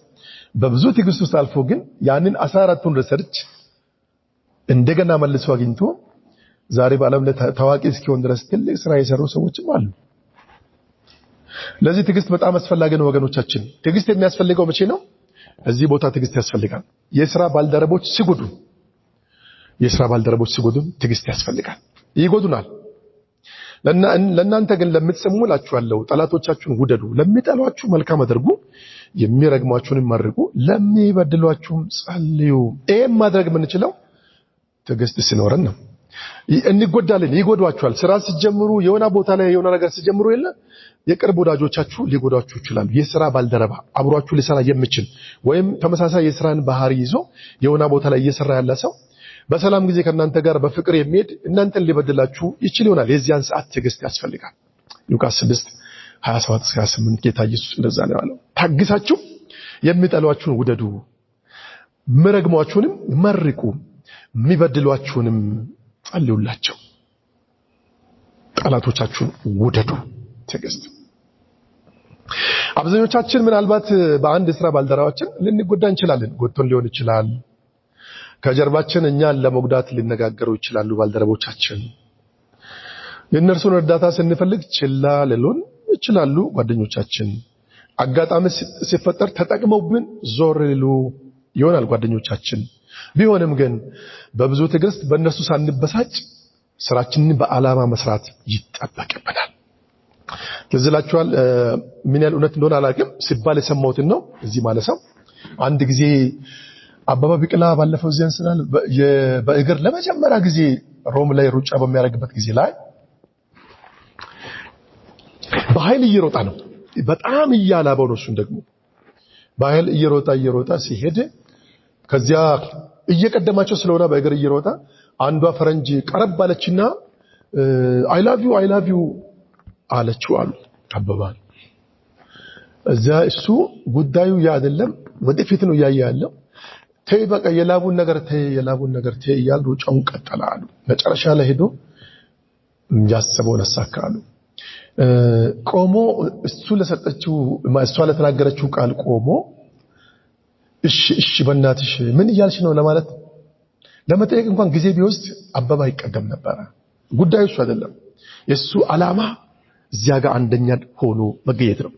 በብዙ ትግስት ውስጥ አልፎ ግን ያንን 14ቱን ሪሰርች እንደገና መልሶ አግኝቶ ዛሬ በዓለም ላይ ታዋቂ እስኪሆን ድረስ ትልቅ ስራ የሰሩ ሰዎችም አሉ። ለዚህ ትግስት በጣም አስፈላጊ ነው ወገኖቻችን። ትግስት የሚያስፈልገው መቼ ነው? እዚህ ቦታ ትግስት ያስፈልጋል። የሥራ ባልደረቦች ሲጎዱ ትግስት ያስፈልጋል። ይጎዱናል። ለእናንተ ግን ለምትሰሙ እላችኋለሁ ጠላቶቻችሁን ውደዱ፣ ለሚጠሏችሁ መልካም አድርጉ፣ የሚረግሟችሁን መርቁ፣ ለሚበድሏችሁም ጸልዩ። ይሄን ማድረግ የምንችለው ትግስት ሲኖረን ነው። እንጎዳለን፣ ይጎዷችኋል። ስራ ሲጀምሩ የሆነ ቦታ ላይ የሆነ ነገር ሲጀምሩ የቅርብ ወዳጆቻችሁ ሊጎዷችሁ ይችላሉ። የሥራ ባልደረባ አብሯችሁ ሊሰራ የሚችል ወይም ተመሳሳይ የሥራን ባህሪ ይዞ የሆነ ቦታ ላይ እየሰራ ያለ ሰው በሰላም ጊዜ ከእናንተ ጋር በፍቅር የሚሄድ እናንተን ሊበድላችሁ ይችል ይሆናል። የዚያን ሰዓት ትዕግስት ያስፈልጋል። ሉቃስ 6:27-28 ጌታ ኢየሱስ እንደዛ ነው ያለው። ታግሳችሁ የሚጠሏችሁን ውደዱ፣ የሚረግሟችሁንም መርቁ፣ የሚበድሏችሁንም ጸልዩላቸው። ጠላቶቻችሁን ውደዱ። ትዕግስት። አብዛኞቻችን ምናልባት በአንድ ስራ ባልደረባችን ልንጎዳ እንችላለን። ጎቶን ሊሆን ይችላል። ከጀርባችን እኛን ለመጉዳት ሊነጋገሩ ይችላሉ ባልደረቦቻችን። የእነርሱን እርዳታ ስንፈልግ ችላ ሊሉን ይችላሉ ጓደኞቻችን። አጋጣሚ ሲፈጠር ተጠቅመውብን ዞር ሊሉ ይሆናል ጓደኞቻችን። ቢሆንም ግን በብዙ ትዕግስት በእነርሱ ሳንበሳጭ ስራችንን በዓላማ መስራት ይጠበቅብናል። ለዝላችኋል ምን ያህል እውነት እንደሆነ አላውቅም ሲባል የሰማሁትን ነው እዚህ ማለት ነው። አንድ ጊዜ አበበ ቢቂላ ባለፈው ዚያን ስናል በእግር ለመጀመሪያ ጊዜ ሮም ላይ ሩጫ በሚያደርግበት ጊዜ ላይ በኃይል እየሮጣ ነው። በጣም እያላበው ነው። እሱን ደግሞ በኃይል እየሮጣ ሲሄድ ከዚያ እየቀደማቸው ስለሆነ በእግር እየሮጣ አንዷ ፈረንጅ ቀረብ አለችና አይ ላቭ ዩ አለችው አሉ አበባ። እዛ እሱ ጉዳዩ ያ አይደለም ወደፊት ነው ያያለው። ተይ በቃ የላቡን ነገር ተይ እያሉ ሩጫውን ቀጠላሉ። መጨረሻ ላይ ሄዶ ያሰበውን አሳካሉ። ቆሞ እሱ ለሰጠችው እሷ ለተናገረችው ቃል ቆሞ እሺ በእናትሽ ምን እያልሽ ነው ለማለት ለመጠየቅ እንኳን ጊዜ ቢወስድ አበባ ይቀደም ነበር። ጉዳዩ እሱ አይደለም። የሱ ዓላማ እዚያ ጋር አንደኛ ሆኖ መገኘት ነው።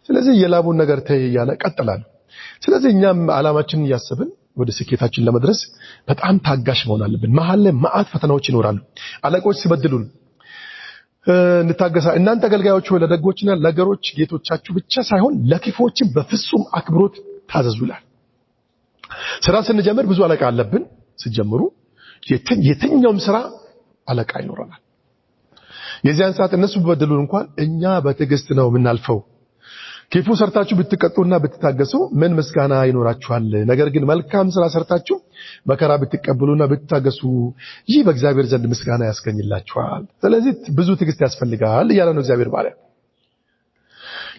ስለዚህ የላቡን ነገር ተይ ያለ ቀጥላል። ስለዚህ እኛም ዓላማችንን ያሰብን ወደ ስኬታችን ለመድረስ በጣም ታጋሽ መሆን አለብን። መሐል ላይ ማአት ፈተናዎች ይኖራሉ። አለቆች ሲበድሉን እንታገሳ። እናንተ አገልጋዮች ሆይ ለደጎችና ለገሮች ጌቶቻችሁ ብቻ ሳይሆን ለክፉዎችም በፍጹም አክብሮት ታዘዙ ይላል። ስራ ስንጀምር ብዙ አለቃ አለብን። ሲጀምሩ የትኛውም ስራ አለቃ ይኖረናል። የዚያን ሰዓት እነሱ ቢበድሉን እንኳን እኛ በትዕግስት ነው የምናልፈው። ክፉ ሰርታችሁ ብትቀጡና ብትታገሱ ምን ምስጋና ይኖራችኋል? ነገር ግን መልካም ስራ ሰርታችሁ መከራ ብትቀበሉና ብትታገሱ ይህ በእግዚአብሔር ዘንድ ምስጋና ያስገኝላችኋል። ስለዚህ ብዙ ትዕግስት ያስፈልጋል እያለ ነው እግዚአብሔር ባለ።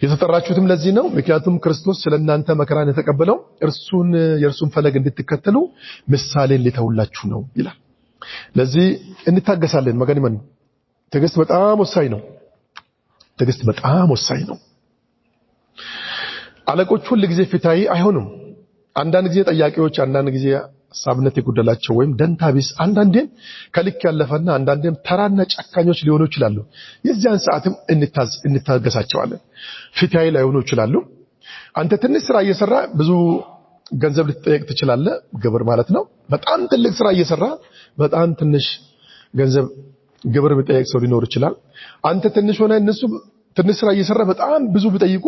የተጠራችሁትም ለዚህ ነው። ምክንያቱም ክርስቶስ ስለእናንተ መከራን የተቀበለው የእርሱን ፈለግ እንድትከተሉ ምሳሌን ሊተውላችሁ ነው ይላል። ለዚህ እንታገሳለን። መገንመን ትዕግስት በጣም ወሳኝ ነው። አለቆች ሁሉ ጊዜ ፊታዊ አይሆኑም። አንዳንድ ጊዜ ጠያቂዎች፣ አንዳንድ ጊዜ ሐሳብነት የጎደላቸው ወይም ደንታቢስ፣ አንዳንዴም ከልክ ያለፈና አንዳንዴም ተራና ጨካኞች ሊሆኑ ይችላሉ። የዚያን ሰዓትም እንታገሳቸዋለን። ፊታዊ ላይሆኑ ይችላሉ። አንተ ትንሽ ስራ እየሰራ ብዙ ገንዘብ ልትጠየቅ ትችላለህ። ግብር ማለት ነው። በጣም ትልቅ ስራ እየሰራ በጣም ትንሽ ገንዘብ ግብር ቢጠየቅ ሰው ሊኖር ይችላል። አንተ ትንሽ ሆነ እነሱ ትንሽ ስራ እየሰራ በጣም ብዙ ቢጠይቁ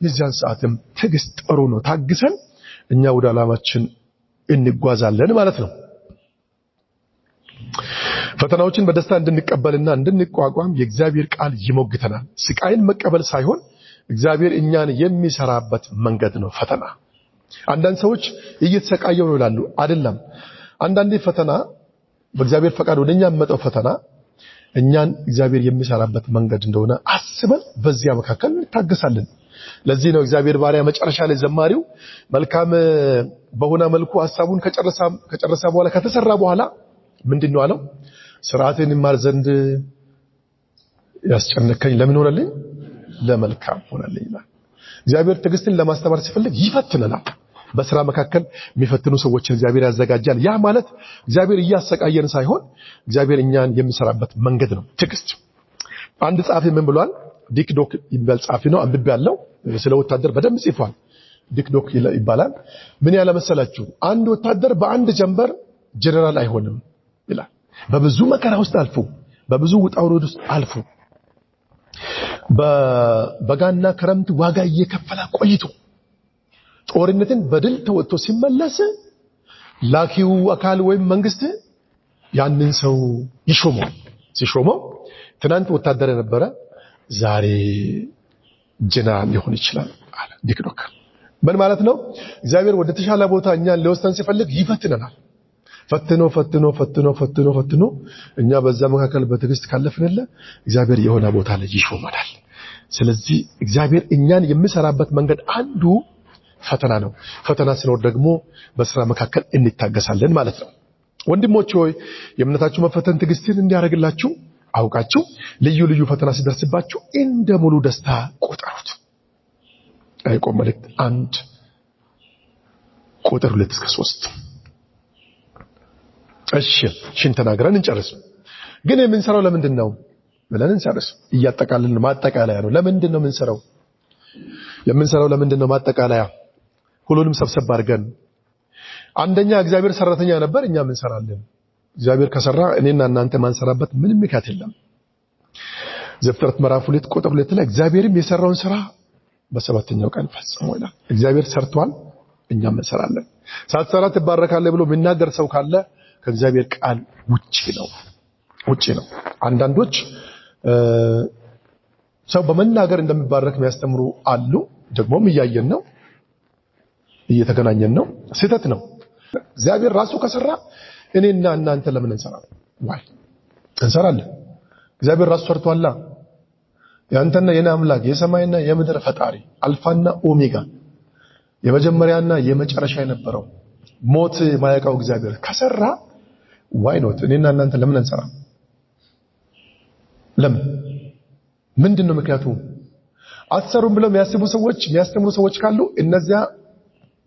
የዚያን ሰዓትም ትዕግስት ጥሩ ነው። ታግሰን እኛ ወደ ዓላማችን እንጓዛለን ማለት ነው። ፈተናዎችን በደስታ እንድንቀበልና እንድንቋቋም የእግዚአብሔር ቃል ይሞግተናል። ስቃይን መቀበል ሳይሆን እግዚአብሔር እኛን የሚሰራበት መንገድ ነው ፈተና። አንዳንድ ሰዎች እየተሰቃየው ነው ይላሉ። አይደለም። አንዳንዴ ፈተና በእግዚአብሔር ፈቃድ ወደኛ የሚመጣው ፈተና እኛን እግዚአብሔር የሚሰራበት መንገድ እንደሆነ አስበን በዚያ መካከል እንታገሳለን። ለዚህ ነው እግዚአብሔር ባሪያ መጨረሻ ላይ ዘማሪው መልካም በሆነ መልኩ ሐሳቡን ከጨረሰ በኋላ ከተሰራ በኋላ ምንድነው አለው? ሥርዓትን ማር ዘንድ ያስጨነቀኝ ለምን ሆነልኝ? ለመልካም ሆነልኝ ይላል። እግዚአብሔር ትዕግስትን ለማስተማር ሲፈልግ ይፈትነናል። በሥራ መካከል የሚፈትኑ ሰዎችን እግዚአብሔር ያዘጋጃል። ያ ማለት እግዚአብሔር እያሰቃየን ሳይሆን እግዚአብሔር እኛን የሚሰራበት መንገድ ነው ትዕግስት። አንድ ጻፊ ምን ብሏል? ዲክ ዶክ ይባል ጻፊ ነው፣ አንብቤ ያለው ስለ ወታደር በደንብ ጽፏል። ዲክ ዶክ ይባላል። ምን ያለ መሰላችሁ? አንድ ወታደር በአንድ ጀንበር ጀነራል አይሆንም ይላል። በብዙ መከራ ውስጥ አልፎ በብዙ ውጣ ውረድ ውስጥ አልፎ በጋና ክረምት ዋጋ እየከፈለ ቆይቶ ጦርነትን በድል ተወጥቶ ሲመለስ ላኪው አካል ወይም መንግስት ያንን ሰው ይሾመዋል። ሲሾመው ትናንት ወታደር የነበረ ዛሬ ጀነራል ሊሆን ይችላል አለ ዲክ ዶክ። ምን ማለት ነው? እግዚአብሔር ወደ ተሻለ ቦታ እኛን ሊወስደን ሲፈልግ ይፈትነናል። ፈትኖ እኛ በዛ መካከል በትዕግስት ካለፍንለ እግዚአብሔር የሆነ ቦታ ላይ ይሾመናል። ስለዚህ እግዚአብሔር እኛን የሚሰራበት መንገድ አንዱ ፈተና ነው። ፈተና ሲኖር ደግሞ በሥራ መካከል እንታገሳለን ማለት ነው። ወንድሞቼ ሆይ የእምነታችሁ መፈተን ትዕግስትን እንዲያደርግላችሁ አውቃችሁ ልዩ ልዩ ፈተና ሲደርስባችሁ እንደ ሙሉ ደስታ ቆጠሩት። ያዕቆብ መልእክት 1:2-3። እሺ ሽን ተናግረን እንጨርስ። ግን የምንሰራው ለምንድን ነው ብለን እንጨርስ። እያጠቃለልን ማጠቃለያ ነው። ለምንድን ነው የምንሰራው? ለምንድን ነው ማጠቃለያ? ሁሉንም ሰብሰብ አድርገን አንደኛ እግዚአብሔር ሰራተኛ ነበር፣ እኛም እንሰራለን። እግዚአብሔር ከሰራ እኔና እናንተ ማንሰራበት ምንም ምክንያት የለም። ዘፍጥረት ምዕራፍ 2:2 ላይ እግዚአብሔርም የሰራውን ስራ በሰባተኛው ቀን ፈጽሞ ይላል። እግዚአብሔር ሰርቷል፣ እኛም እንሰራለን። ሳትሰራ ትባረካለህ ብሎ የሚናገር ሰው ካለ ከእግዚአብሔር ቃል ውጪ ነው። አንዳንዶች ሰው በመናገር እንደሚባረክ የሚያስተምሩ አሉ። ደግሞም እያየን ነው፣ እየተገናኘን ነው። ስህተት ነው። እግዚአብሔር ራሱ ከሰራ እኔና እናንተ ለምን እንሰራለን? እንሰራለን። እግዚአብሔር ራሱ ሰርቷላ። ያንተና የኔ አምላክ የሰማይና የምድር ፈጣሪ አልፋና ኦሜጋ የመጀመሪያና የመጨረሻ የነበረው ሞት ማያውቀው እግዚአብሔር ከሰራ ዋይ ኖት እኔና እናንተ ለምን እንሰራ? ለምን? ምንድነው ምክንያቱ? አትሰሩም ብለው የሚያስተምሩ ሰዎች ካሉ እነዚያ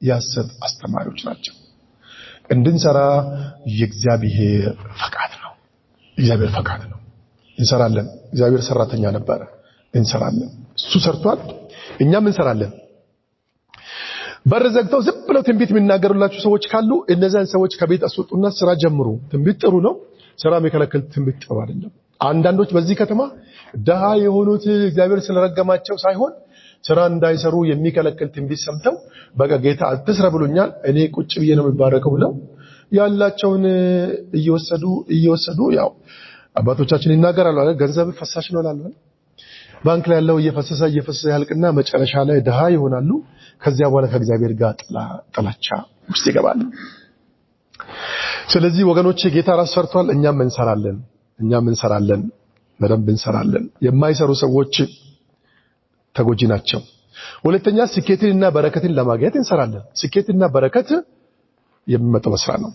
የሐሰት አስተማሪዎች ናቸው። እንድንሰራ የእግዚአብሔር ፈቃድ ነው። እግዚአብሔር ፈቃድ ነው። እንሰራለን። እግዚአብሔር ሰራተኛ ነበረ፣ እንሰራለን። እሱ ሰርቷል፣ እኛም እንሰራለን። በር ዘግተው ዝም ብለው ትንቢት የሚናገሩላችሁ ሰዎች ካሉ እነዛን ሰዎች ከቤት አስወጡና ስራ ጀምሩ። ትንቢት ጥሩ ነው፣ ስራ የሚከለክል ትንቢት ጥሩ አይደለም። አንዳንዶች በዚህ ከተማ ደሃ የሆኑት እግዚአብሔር ስለረገማቸው ሳይሆን ስራ እንዳይሰሩ የሚከለክል ትንቢት ሰምተው በቃ ጌታ አትስራ ብሎኛል እኔ ቁጭ ብዬ ነው የሚባረከው ብለው ያላቸውን እየወሰዱ ያው አባቶቻችን ይናገራሉ አይደል? ገንዘብ ፈሳሽ ነው ይላሉ። ባንክ ላይ ያለው እየፈሰሰ ያልቅና መጨረሻ ላይ ደሃ ይሆናሉ። ከዚያ በኋላ ከእግዚአብሔር ጋር ጥላቻ ውስጥ ይገባሉ። ስለዚህ ወገኖቼ ጌታ ራስ ሰርቷል፣ እኛም እንሰራለን፣ በደንብ እንሰራለን። የማይሰሩ ሰዎች ተጎጂ ናቸው። ሁለተኛ ስኬትንና በረከትን ለማግኘት እንሰራለን። ስኬትና በረከት የሚመጣው በስራ ነው።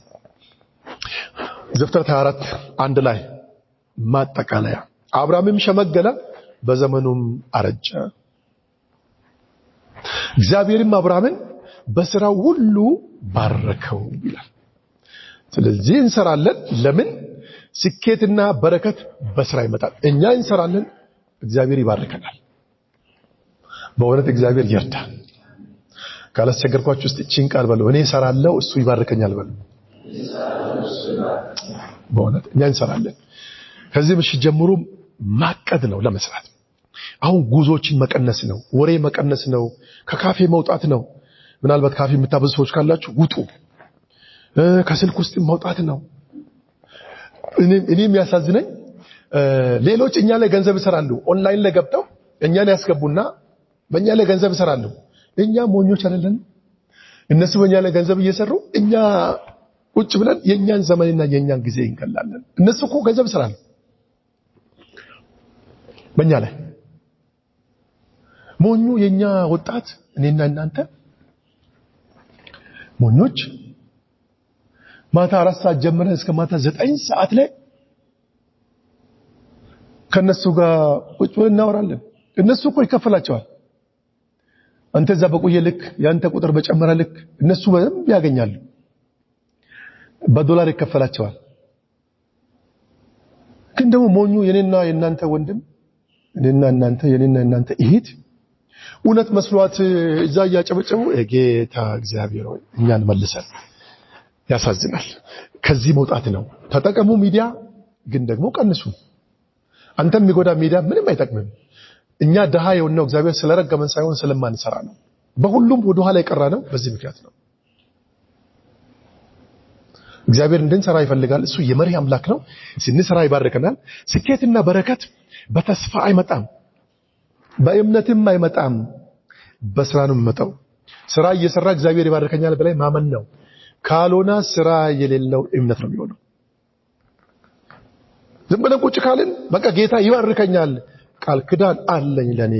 ዘፍጥረት 24:1 ላይ ማጠቃለያ አብርሃምም ሸመገለ በዘመኑም አረጀ፣ እግዚአብሔርም አብርሃምን በስራው ሁሉ ባረከው ይላል። ስለዚህ እንሰራለን። ለምን? ስኬትና በረከት በስራ ይመጣል። እኛ እንሰራለን፣ እግዚአብሔር ይባርከናል። በእውነት እግዚአብሔር ይርዳል። ካላስቸገርኳችሁ እስቲ እቺን ቃል በለው፣ እኔ እሰራለሁ እሱ ይባርከኛል በለው። በእውነት እኛ እንሰራለን። ከዚህ ምሽት ጀምሮ ማቀድ ነው ለመስራት። አሁን ጉዞችን መቀነስ ነው፣ ወሬ መቀነስ ነው፣ ከካፌ መውጣት ነው። ምናልባት ካፌ የምታበዙ ሰዎች ካላችሁ ውጡ። ከስልክ ውስጥ መውጣት ነው። እኔ የሚያሳዝነኝ ሌሎች እኛ ላይ ገንዘብ ይሰራሉ። ኦንላይን ላይ ገብተው እኛን ያስገቡና በእኛ ላይ ገንዘብ ይሰራሉ። እኛ ሞኞች አይደለን? እነሱ በእኛ ላይ ገንዘብ እየሰሩ እኛ ቁጭ ብለን የኛን ዘመንና የኛን ጊዜ እንገላለን። እነሱ እኮ ገንዘብ ይሰራሉ በእኛ ላይ። ሞኙ የኛ ወጣት እኔና እናንተ ሞኞች ማታ 4 ሰዓት ጀምረን እስከ ማታ 9 ሰዓት ላይ ከነሱ ጋር ቁጭ ብለን እናወራለን። እነሱ እኮ ይከፈላቸዋል። አንተ እዛ በቆየ ልክ ያንተ ቁጥር በጨመረ ልክ እነሱ በደንብ ያገኛሉ። በዶላር ይከፈላቸዋል። ግን ደግሞ ሞኙ የኔና የናንተ ወንድም እኔና እናንተ የኔና እናንተ እህት እውነት መስሏት እዛ ያጨበጨቡ ጌታ እግዚአብሔር ሆይ እኛን መልሰን። ያሳዝናል። ከዚህ መውጣት ነው። ተጠቀሙ ሚዲያ፣ ግን ደግሞ ቀንሱ። አንተም የሚጎዳ ሚዲያ ምንም አይጠቅምም። እኛ ደሃ የሆነው እግዚአብሔር ስለረገመን ሳይሆን ስለማንሰራ ነው። በሁሉም ወደ ኋላ የቀራ ነው በዚህ ምክንያት ነው። እግዚአብሔር እንድንሰራ ይፈልጋል። እሱ የመሪ አምላክ ነው። ስንሰራ ይባርከናል። ስኬትና በረከት በተስፋ አይመጣም፣ በእምነትም አይመጣም፣ በስራ ነው የሚመጣው። ስራ እየሰራ እግዚአብሔር ይባርከኛል ብላይ ማመን ነው። ካልሆነ ስራ የሌለው እምነት ነው የሚሆነው። ዝም ብለን ቁጭ ካልን በቃ ጌታ ይባርከኛል ቃል ክዳን አለኝ ለኔ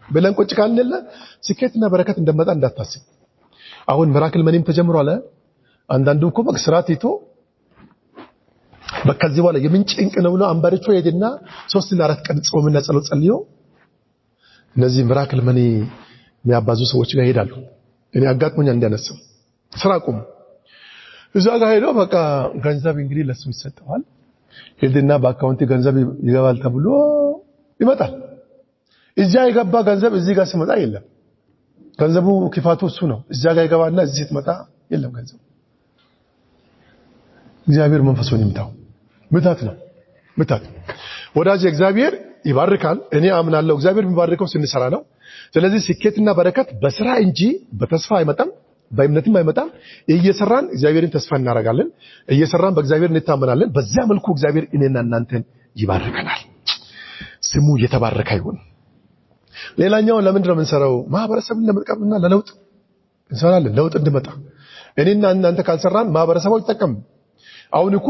ብለን ቁጭ ካልን ስኬትና በረከት እንደመጣ እንዳታስብ። አሁን ሚራክል መኒም ተጀምሯል። አንዳንዱ እኮ በስራት ይቶ በከዚህ በኋላ የምንጭንቅ ነው ብሎ አንባሪቾ ሄድና 3 እና 4 ቀን ጾምና ጸሎት ጸልዮ እነዚህ ሚራክል መኒ የሚያባዙ ሰዎች ጋር ይሄዳሉ። እኔ አጋጥሞኛል እንዲያነሳው ስራ ቁም እዛ ጋር ሄዶ በቃ ገንዘብ እንግዲህ ለሱ ይሰጣል። ሄድና በአካውንት ገንዘብ ይገባል ተብሎ ይመጣል። እዛ የገባ ገንዘብ እዚህ ጋር ሲመጣ የለም። ገንዘቡ ክፋቱ እሱ ነው። እዛ ጋር ይገባና እዚህ ሲመጣ የለም ገንዘብ። እግዚአብሔር መንፈሱን ይምታው። ምታት ነው ምታት። ወዳጅ እግዚአብሔር ይባርካል። እኔ አምናለሁ እግዚአብሔር የሚባርከው ስንሰራ ነው። ስለዚህ ስኬትና በረከት በስራ እንጂ በተስፋ አይመጣም፣ በእምነትም አይመጣም። እየሰራን እግዚአብሔርን ተስፋ እናደርጋለን። እየሰራን በእግዚአብሔር እንታመናለን። በዚያ መልኩ እግዚአብሔር እኔና እናንተን ይባርከናል። ስሙ የተባረከ ይሁን። ሌላኛው ለምንድነው የምንሰራው? ማህበረሰብን ለመጥቀምና ለለውጥ እንሰራለን። ለውጥ እንድመጣ እኔና እናንተ ካልሰራን ማህበረሰቡ አይጠቀም። አሁን እኮ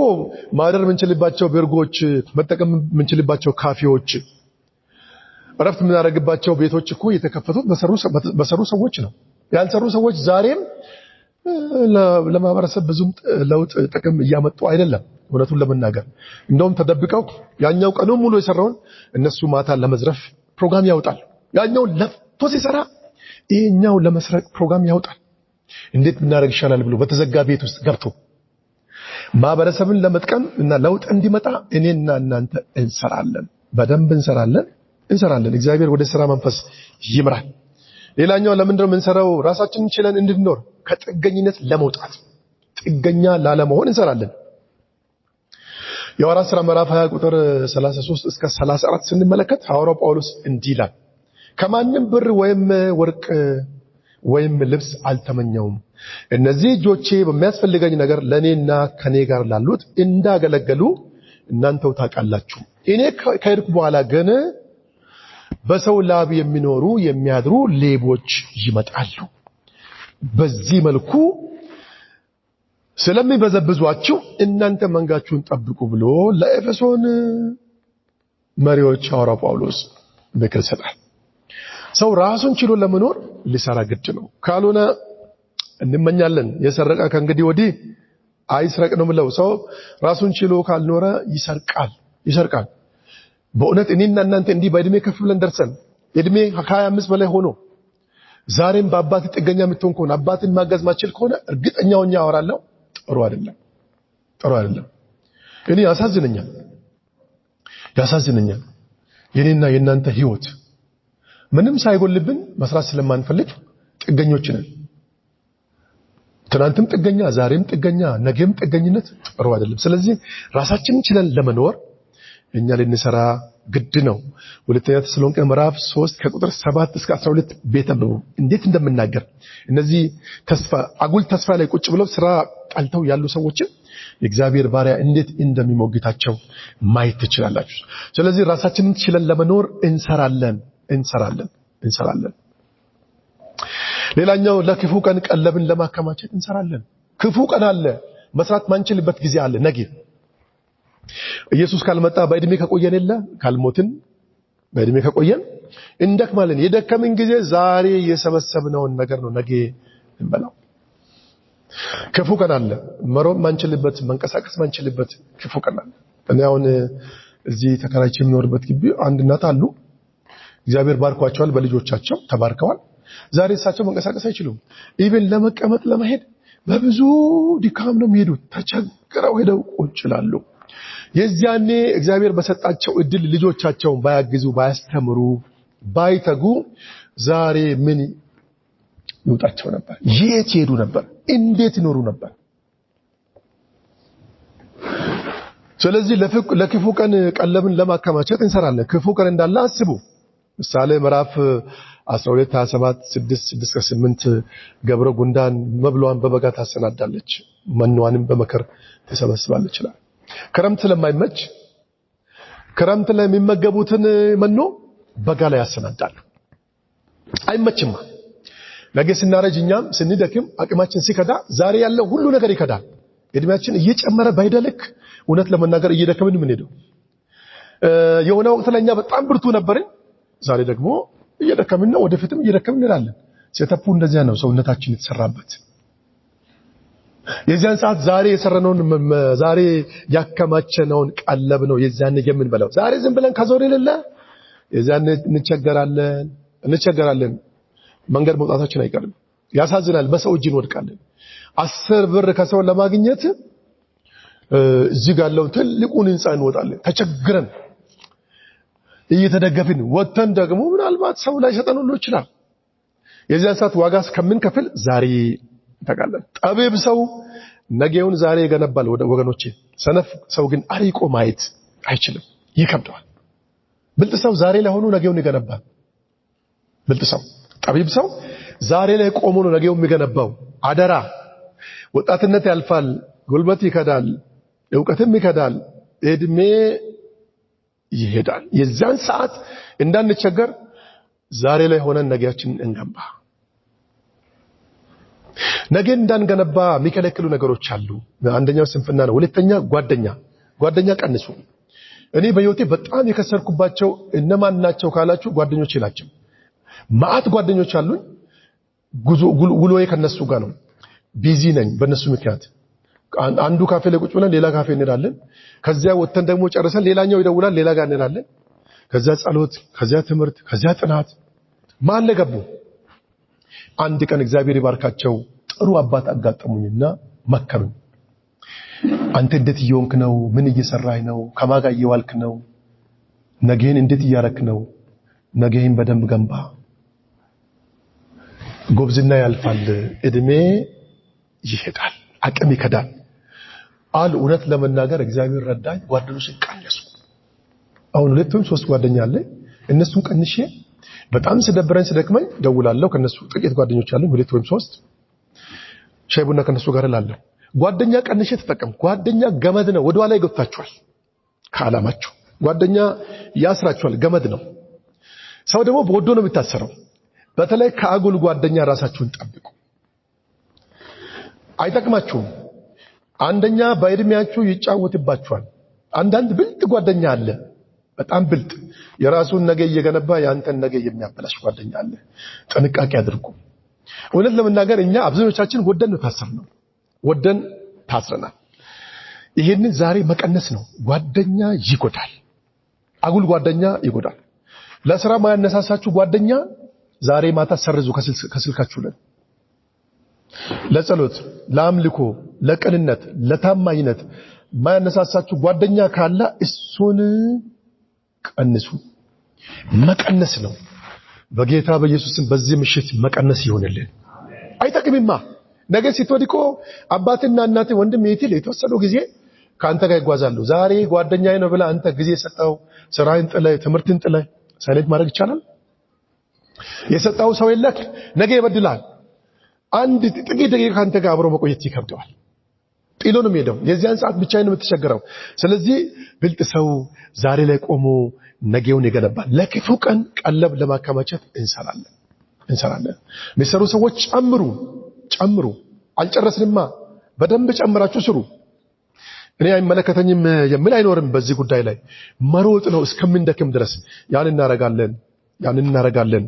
ማደር የምንችልባቸው ቤርጎች፣ መጠቀም የምንችልባቸው ካፌዎች፣ እረፍት የምናደርግባቸው ቤቶች እኮ የተከፈቱት በሰሩ ሰዎች ነው። ያልሰሩ ሰዎች ዛሬም ለማህበረሰብ ብዙም ለውጥ ጥቅም እያመጡ አይደለም። እውነቱን ለመናገር እንደውም ተደብቀው ያኛው ቀኑን ሙሉ የሰራውን እነሱ ማታ ለመዝረፍ ፕሮግራም ያወጣል። ያኛው ለፍቶ ሲሰራ ይሄኛው ለመስረቅ ፕሮግራም ያወጣል። እንዴት ብናደርግ ይሻላል ብሎ በተዘጋ ቤት ውስጥ ገብቶ ማህበረሰብን ለመጥቀም እና ለውጥ እንዲመጣ እኔና እናንተ እንሰራለን። በደንብ እንሰራለን። እግዚአብሔር ወደ ስራ መንፈስ ይምራል። ሌላኛው ለምንድነው የምንሰራው? ራሳችንን ችለን እንድንኖር ከጥገኝነት ለመውጣት ጥገኛ ላለመሆን እንሰራለን። የሐዋርያት ሥራ ምዕራፍ 20 ቁጥር 33 እስከ 34 ስንመለከት ሐዋርያው ጳውሎስ እንዲህ ይላል፣ ከማንም ብር ወይም ወርቅ ወይም ልብስ አልተመኘውም። እነዚህ እጆቼ በሚያስፈልገኝ ነገር ለኔና ከኔ ጋር ላሉት እንዳገለገሉ እናንተው ታውቃላችሁ። እኔ ከሄድኩ በኋላ ግን በሰው ላብ የሚኖሩ የሚያድሩ ሌቦች ይመጣሉ። በዚህ መልኩ ስለሚበዘብዟችሁ እናንተ መንጋችሁን ጠብቁ ብሎ ለኤፌሶን መሪዎች ሐዋርያው ጳውሎስ ምክር ሰጣል። ሰው ራሱን ችሎ ለመኖር ሊሰራ ግድ ነው። ካልሆነ እንመኛለን። የሰረቀ ከእንግዲህ ወዲህ አይስረቅ ነው የምለው። ሰው ራሱን ችሎ ካልኖረ ይሰርቃል። በእውነት እኔና እናንተ እንዲህ በእድሜ ከፍ ብለን ደርሰን እድሜ ከ25 በላይ ሆኖ ዛሬም በአባት ጥገኛ የምትሆን ከሆነ አባትን ማገዝ ማችል ከሆነ እርግጠኛው አወራለሁ ጥሩ አይደለም። እኔ ያሳዝነኛል የኔና የእናንተ ህይወት ምንም ሳይጎልብን መስራት ስለማንፈልግ ጥገኞች ነን። ትናንትም ጥገኛ፣ ዛሬም ጥገኛ፣ ነገም ጥገኝነት ጥሩ አይደለም። ስለዚህ ራሳችንን ችለን ለመኖር እኛ ልንሰራ ግድ ነው። ሁለተኛ ተሰሎንቄ ምዕራፍ 3 ከቁጥር 7 እስከ 12 ቤተልሔም ነው እንዴት እንደምናገር እነዚህ አጉል ተስፋ ላይ ቁጭ ብለው ስራ ጣልተው ያሉ ሰዎችን የእግዚአብሔር ባሪያ እንዴት እንደሚሞግታቸው ማየት ትችላላችሁ። ስለዚህ ራሳችንን ችለን ለመኖር እንሰራለን። ሌላኛው ለክፉ ቀን ቀለብን ለማከማቸት እንሰራለን። ክፉ ቀን አለ፣ መስራት ማንችልበት ጊዜ አለ። ነገ ኢየሱስ ካልመጣ በእድሜ ከቆየን ካልሞትን በእድሜ ከቆየን እንደክማለን። የደከምን ጊዜ ዛሬ የሰበሰብነውን ነገር ነው ነገ እንበላው። ክፉ ቀን አለ፣ መሮጥ ማንችልበት፣ መንቀሳቀስ ማንችልበት ክፉ ቀን አለ። እኔ አሁን እዚህ ተከራይቼ የምኖርበት ግቢ አንድ እናት አሉ። እግዚአብሔር ባርኳቸዋል፣ በልጆቻቸው ተባርከዋል። ዛሬ እሳቸው መንቀሳቀስ አይችሉም። ኢቭን ለመቀመጥ ለመሄድ በብዙ ድካም ነው የሚሄዱት። ተቸግረው ሄደው ቁጭ ይላሉ። የዚያኔ እግዚአብሔር በሰጣቸው እድል ልጆቻቸውን ባያግዙ፣ ባያስተምሩ፣ ባይተጉ ዛሬ ምን ይውጣቸው ነበር? የት ይሄዱ ነበር? እንዴት ይኖሩ ነበር? ስለዚህ ለክፉ ቀን ቀለብን ለማከማቸት እንሰራለን። ክፉ ቀን እንዳለ አስቡ። ምሳሌ ምዕራፍ 12 27 6-8 ገብረ ጉንዳን መብሏን በበጋ ታሰናዳለች፣ መኗንም በመከር ተሰበስባለች ይላል። ክረምት ስለማይመች ክረምት ላይ የሚመገቡትን መኖ በጋ ላይ ያሰናዳሉ። አይመችማ። ነገ ስናረጅ እኛም ስንደክም አቅማችን ሲከዳ ዛሬ ያለው ሁሉ ነገር ይከዳል። እድሜያችን እየጨመረ ባይደልክ እውነት ለመናገር እየደከምን ምን ሄደው የሆነ ወቅት ለኛ በጣም ብርቱ ነበርን። ዛሬ ደግሞ እየደከምን ነው፣ ወደፊትም እየደከምን እንላለን። ሲተፑ እንደዚያ ነው ሰውነታችን የተሰራበት። የዚያን ሰዓት ዛሬ የሰረነውን ዛሬ ያከማቸነውን ቀለብ ነው የዛን የምንበላው። ዛሬ ዝም ብለን ከዞር ይለለ የዛን እንቸገራለን። መንገድ መውጣታችን አይቀርም። ያሳዝናል። በሰው እጅ እንወድቃለን። 10 ብር ከሰው ለማግኘት እዚህ ጋር ያለው ትልቁን ህንጻ እንወጣለን ተቸግረን እየተደገፍን። ወተን ደግሞ ምናልባት ሰው ላይ ሰጠን ሁሉ ይችላል። የዚያን ሰዓት ዋጋ እስከምንከፍል ዛሬ እንተጋለን። ጠቢብ ሰው ነገውን ዛሬ ይገነባል ወገኖቼ። ሰነፍ ሰው ግን አርቆ ማየት አይችልም፣ ይከብደዋል። ብልጥ ሰው ዛሬ ላይ ሆኖ ነገውን ይገነባል። ብልጥ ሰው ጠቢብ ሰው ዛሬ ላይ ቆሞ ነው ነገውን የሚገነባው። አደራ። ወጣትነት ያልፋል፣ ጉልበት ይከዳል፣ ዕውቀትም ይከዳል፣ እድሜ ይሄዳል። የዛን ሰዓት እንዳንቸገር ዛሬ ላይ ሆነን ነገያችንን እንገንባ። ነገን እንዳንገነባ የሚከለክሉ ነገሮች አሉ። አንደኛው ስንፍና ነው። ሁለተኛ ጓደኛ ቀንሱ። እኔ በህይወቴ በጣም የከሰርኩባቸው እነማን ናቸው ካላችሁ ጓደኞቼ ናቸው። ማአት ጓደኞች አሉኝ። ውሎዬ ከነሱ ጋር ነው። ቢዚ ነኝ በእነሱ ምክንያት። አንዱ ካፌ ላይ ቁጭ ብለን ሌላ ካፌ እንሄዳለን። ከዚያ ወጥተን ደግሞ ጨርሰን ሌላኛው ይደውላል፣ ሌላ ጋር እንሄዳለን። ከዚያ ጸሎት፣ ከዚያ ትምህርት፣ ከዚያ ጥናት ማን ለገቡ። አንድ ቀን እግዚአብሔር ይባርካቸው ጥሩ አባት አጋጠሙኝና መከሩኝ። አንተ እንዴት እየሆንክ ነው? ምን እየሰራህ ነው? ከማን ጋር እየዋልክ ነው? ነገን እንዴት እያረክ ነው? ነገን በደንብ ገንባ። ጎብዝና ያልፋል፣ እድሜ ይሄዳል፣ አቅም ይከዳል አሉ። እውነት ለመናገር እግዚአብሔር ረዳኝ። ጓደኞችን ቀነሱ። አሁን 2 ወይም 3 ጓደኛ አለ። እነሱን ቀንሼ በጣም ስደብረኝ ስደክመኝ ደውላለሁ። ከነሱ ጥቂት ጓደኞች አሉኝ፣ 2 ወይም 3 ሻይ ቡና ከነሱ ጋር እላለሁ። ጓደኛ ቀንሼ ተጠቀም። ጓደኛ ገመድ ነው፣ ወደ ኋላ ይገፋችኋል ከዓላማችሁ። ጓደኛ ያስራችኋል፣ ገመድ ነው። ሰው ደግሞ በወዶ ነው የሚታሰረው። በተለይ ከአጉል ጓደኛ ራሳችሁን ጠብቁ። አይጠቅማችሁም። አንደኛ በእድሜያችሁ ይጫወትባችኋል። አንዳንድ ብልጥ ጓደኛ አለ፣ በጣም ብልጥ፣ የራሱን ነገ እየገነባ ያንተን ነገ የሚያበላሽ ጓደኛ አለ። ጥንቃቄ አድርጉ። እውነት ለመናገር እኛ አብዛኞቻችን ወደን ታስረናል፣ ወደን ታስረናል። ይሄንን ዛሬ መቀነስ ነው። ጓደኛ ይጎዳል፣ አጉል ጓደኛ ይጎዳል። ለሥራ ማያነሳሳችሁ ጓደኛ ዛሬ ማታ ሰርዙ ከስልካችሁ ላይ። ለጸሎት፣ ለአምልኮ፣ ለቅንነት፣ ለታማኝነት ማያነሳሳችሁ ጓደኛ ካለ እሱን ቀንሱ። መቀነስ ነው። በጌታ በኢየሱስም በዚህ ምሽት መቀነስ ይሆንልን። አይጠቅምማ። ነገ ሲትወድቆ አባትና እናት ወንድም እህት የተወሰኑ ጊዜ ካንተ ጋር ይጓዛሉ። ዛሬ ጓደኛዬ ነው ብለህ አንተ ጊዜ ሰጣው፣ ስራህን ጥለህ ትምህርትን ጥለህ ሳይሌንት ማድረግ ይቻላል? የሰጣው ሰው የለክ፣ ነገ ይበድላል። አንድ ጥቂት ደቂቃ ካንተ ጋር አብሮ መቆየት ይከብደዋል። ጥሎ ነው የሚሄደው። የዚያን ሰዓት ብቻዬን ነው የምትቸገረው። ስለዚህ ብልጥ ሰው ዛሬ ላይ ቆሞ ነገውን ይገነባል። ለክፉ ቀን ቀለብ ለማከማቸት እንሰራለን። የሚሰሩ ሰዎች ጨምሩ። አልጨረስንማ፣ በደንብ ጨምራችሁ ስሩ። እኔ አይመለከተኝም የሚል አይኖርም። በዚህ ጉዳይ ላይ መሮጥ ነው እስከምንደክም ድረስ ያን እናረጋለን። ያንን እናደርጋለን።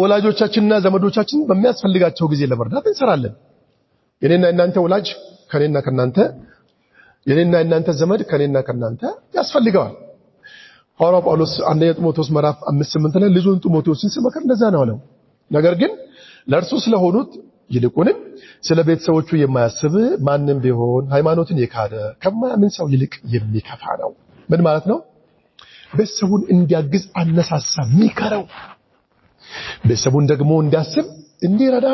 ወላጆቻችንና ዘመዶቻችን በሚያስፈልጋቸው ጊዜ ለመርዳት እንሰራለን። የኔና እናንተ ወላጅ ከኔና ከናንተ፣ የኔና እናንተ ዘመድ ከኔና ከናንተ ያስፈልገዋል። ሐዋርያው ጳውሎስ አንደኛ ጢሞቴዎስ ምዕራፍ 5:8 ላይ ልጁን ጢሞቴዎስን ሲመክር እንደዛ ነው አለው። ነገር ግን ለእርሱ ስለሆኑት ይልቁንም ስለ ቤተሰቦቹ የማያስብ ማንም ቢሆን ሃይማኖትን የካደ ከማያምን ሰው ይልቅ የሚከፋ ነው። ምን ማለት ነው? ቤተሰቡን እንዲያግዝ አነሳሳ፣ ሚከረው። ቤተሰቡን ደግሞ እንዲያስብ፣ እንዲረዳ፣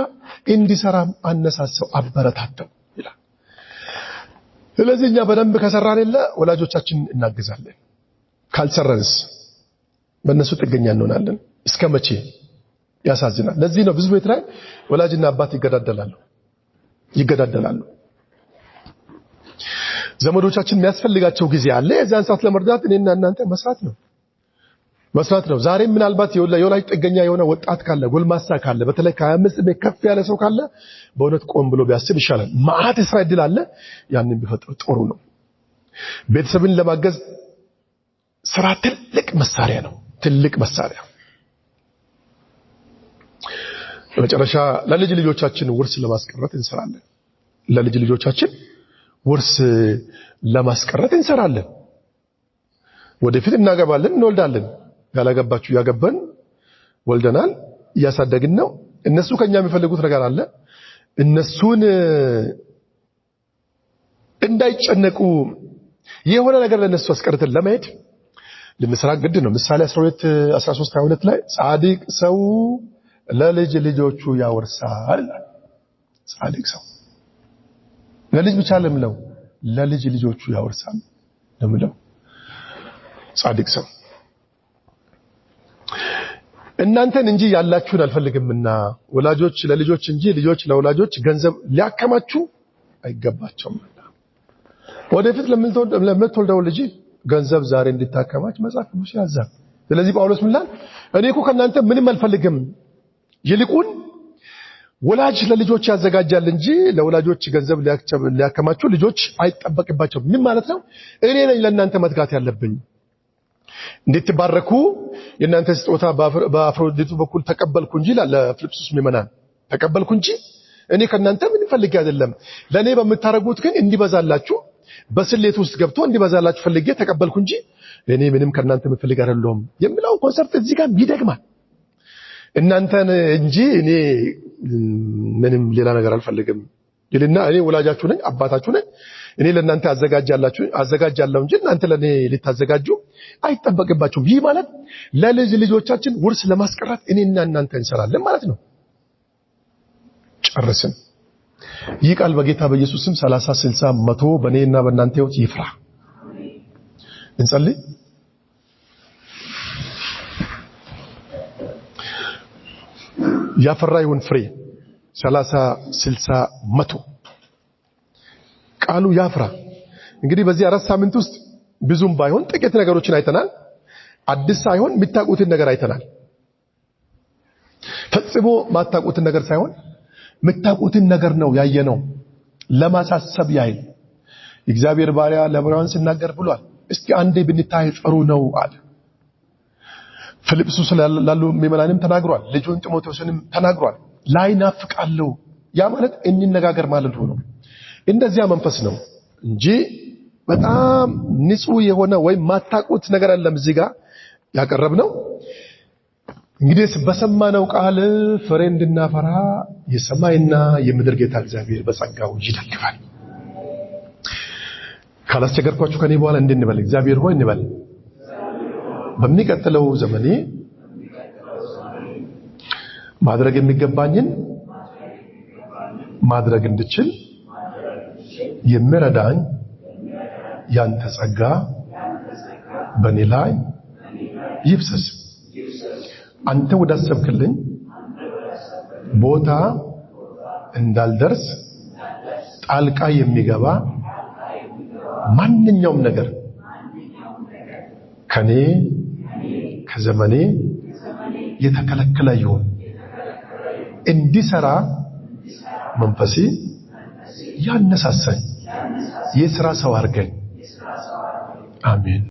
እንዲሰራም አነሳሳው፣ አበረታተው ይላል። ስለዚህ እኛ በደንብ ከሰራን ወላጆቻችን እናግዛለን። ካልሰራንስ በእነሱ ጥገኛ እንሆናለን። እስከ መቼ? ያሳዝናል። ለዚህ ነው ብዙ ቤት ላይ ወላጅና አባት ይገዳደላሉ። ዘመዶቻችን የሚያስፈልጋቸው ጊዜ አለ። የዛን ሰዓት ለመርዳት እኔና እናንተ መስራት ነው። ዛሬ ምናልባት የወላጅ ጥገኛ የሆነ ወጣት ካለ፣ ጎልማሳ ካለ፣ በተለይ ከ25 ዕድሜ ከፍ ያለ ሰው ካለ በእውነት ቆም ብሎ ቢያስብ ይሻላል። ማአት የሥራ ዕድል አለ። ያንን ቢፈጥር ጥሩ ነው። ቤተሰብን ለማገዝ ስራ ትልቅ መሳሪያ ነው። በመጨረሻ ለልጅ ልጆቻችን ውርስ ለማስቀረት እንሰራለን። ወደፊት እናገባለን፣ እንወልዳለን። ያላገባችሁ ያገባን ወልደናል፣ እያሳደግን ነው። እነሱ ከኛ የሚፈልጉት ነገር አለ። እነሱን እንዳይጨነቁ የሆነ ነገር ለነሱ አስቀርተን ለማየት ልንሰራ ግድ ነው። ምሳሌ 12:13-22 ላይ ጻድቅ ሰው ለልጅ ልጆቹ ያወርሳል። ጻድቅ ሰው ለልጅ ብቻ ለምለው ለልጅ ልጆቹ ያወርሳል ለምለው ጻድቅ ሰው እናንተን እንጂ ያላችሁን አልፈልግምና ወላጆች ለልጆች እንጂ ልጆች ለወላጆች ገንዘብ ሊያከማቹ አይገባቸውም። ወደፊት ለምትወልደው ልጅ ገንዘብ ዛሬ እንድታከማች መጽሐፍ ቅዱስ ያዛል። ስለዚህ ጳውሎስ ምን ይላል? እኔ እኮ ከናንተ ምንም አልፈልግም፣ ይልቁን ወላጅ ለልጆች ያዘጋጃል እንጂ ለወላጆች ገንዘብ ሊያከማቹ ልጆች አይጠበቅባቸውም። ምን ማለት ነው? እኔ ነኝ ለእናንተ መትጋት ያለብኝ። እንድትባረኩ የእናንተ ስጦታ በአፍሮዲቱ በኩል ተቀበልኩ እንጂ ለፊልጵስዩስ ምዕመናን ተቀበልኩ እንጂ እኔ ከናንተ ምንም ፈልጌ አይደለም። ለኔ በመታረጉት ግን እንዲበዛላችሁ በስሌት ውስጥ ገብቶ እንዲበዛላችሁ ፈልጌ ተቀበልኩ እንጂ እኔ ምንም ከናንተ ምፈልግ አይደለም የሚለው ኮንሰፕት እዚህ ጋር ይደግማል። እናንተን እንጂ እኔ ምንም ሌላ ነገር አልፈልግም ይልና እኔ ወላጃችሁ ነኝ፣ አባታችሁ ነኝ። እኔ ለእናንተ አዘጋጃለሁ እንጂ እናንተ ለኔ ልታዘጋጁ አይጠበቅባችሁም። ይህ ማለት ለልጅ ልጆቻችን ውርስ ለማስቀረት እኔና እናንተ እንሰራለን ማለት ነው። ጨርስን። ይህ ቃል በጌታ በኢየሱስ ስም 30 60 100 በእኔና በእናንተ ሕይወት ይፍራ። እንጸልይ። ያፈራ ይሁን ፍሬ 30 60 100 ቃሉ ያፍራ። እንግዲህ በዚህ 4 ሳምንት ውስጥ ብዙም ባይሆን ጥቂት ነገሮችን አይተናል። አዲስ ሳይሆን የምታውቁትን ነገር አይተናል። ፈጽሞ ማታውቁትን ነገር ሳይሆን የምታውቁትን ነገር ነው ያየነው። ለማሳሰብ ያህል እግዚአብሔር ባሪያ ለዕብራውያን ሲናገር ብሏል። እስቲ አንዴ ብንታይ ጥሩ ነው አለ። ፊልጵስዩስ ላሉ ምዕመናንም ተናግሯል። ልጁን ጢሞቴዎስንም ተናግሯል። ላይናፍቃለሁ። ያ ማለት እንነጋገር ማለት ነው። እንደዚያ መንፈስ ነው እንጂ በጣም ንጹህ የሆነ ወይ ማታውቁት ነገር አይደለም። እዚህ ጋር ያቀረብነው እንግዲህ በሰማነው ቃል ፍሬ እንድናፈራ የሰማይና የምድር ጌታ እግዚአብሔር በጸጋው ይደግፋል። ካላስቸገርኳችሁ ከኔ በኋላ እንድንበል እግዚአብሔር ሆይ እንበል። በሚቀጥለው ዘመኔ ማድረግ የሚገባኝን ማድረግ እንድችል የሚረዳኝ ያንተ ጸጋ በእኔ ላይ ይፍሰስ። አንተ ወዳሰብክልኝ ቦታ እንዳልደርስ ጣልቃ የሚገባ ማንኛውም ነገር ከኔ ከዘመኔ የተከለከለ ይሁን። እንዲሰራ መንፈሴ ያነሳሳኝ የሥራ ሰው አድርገኝ። አሜን።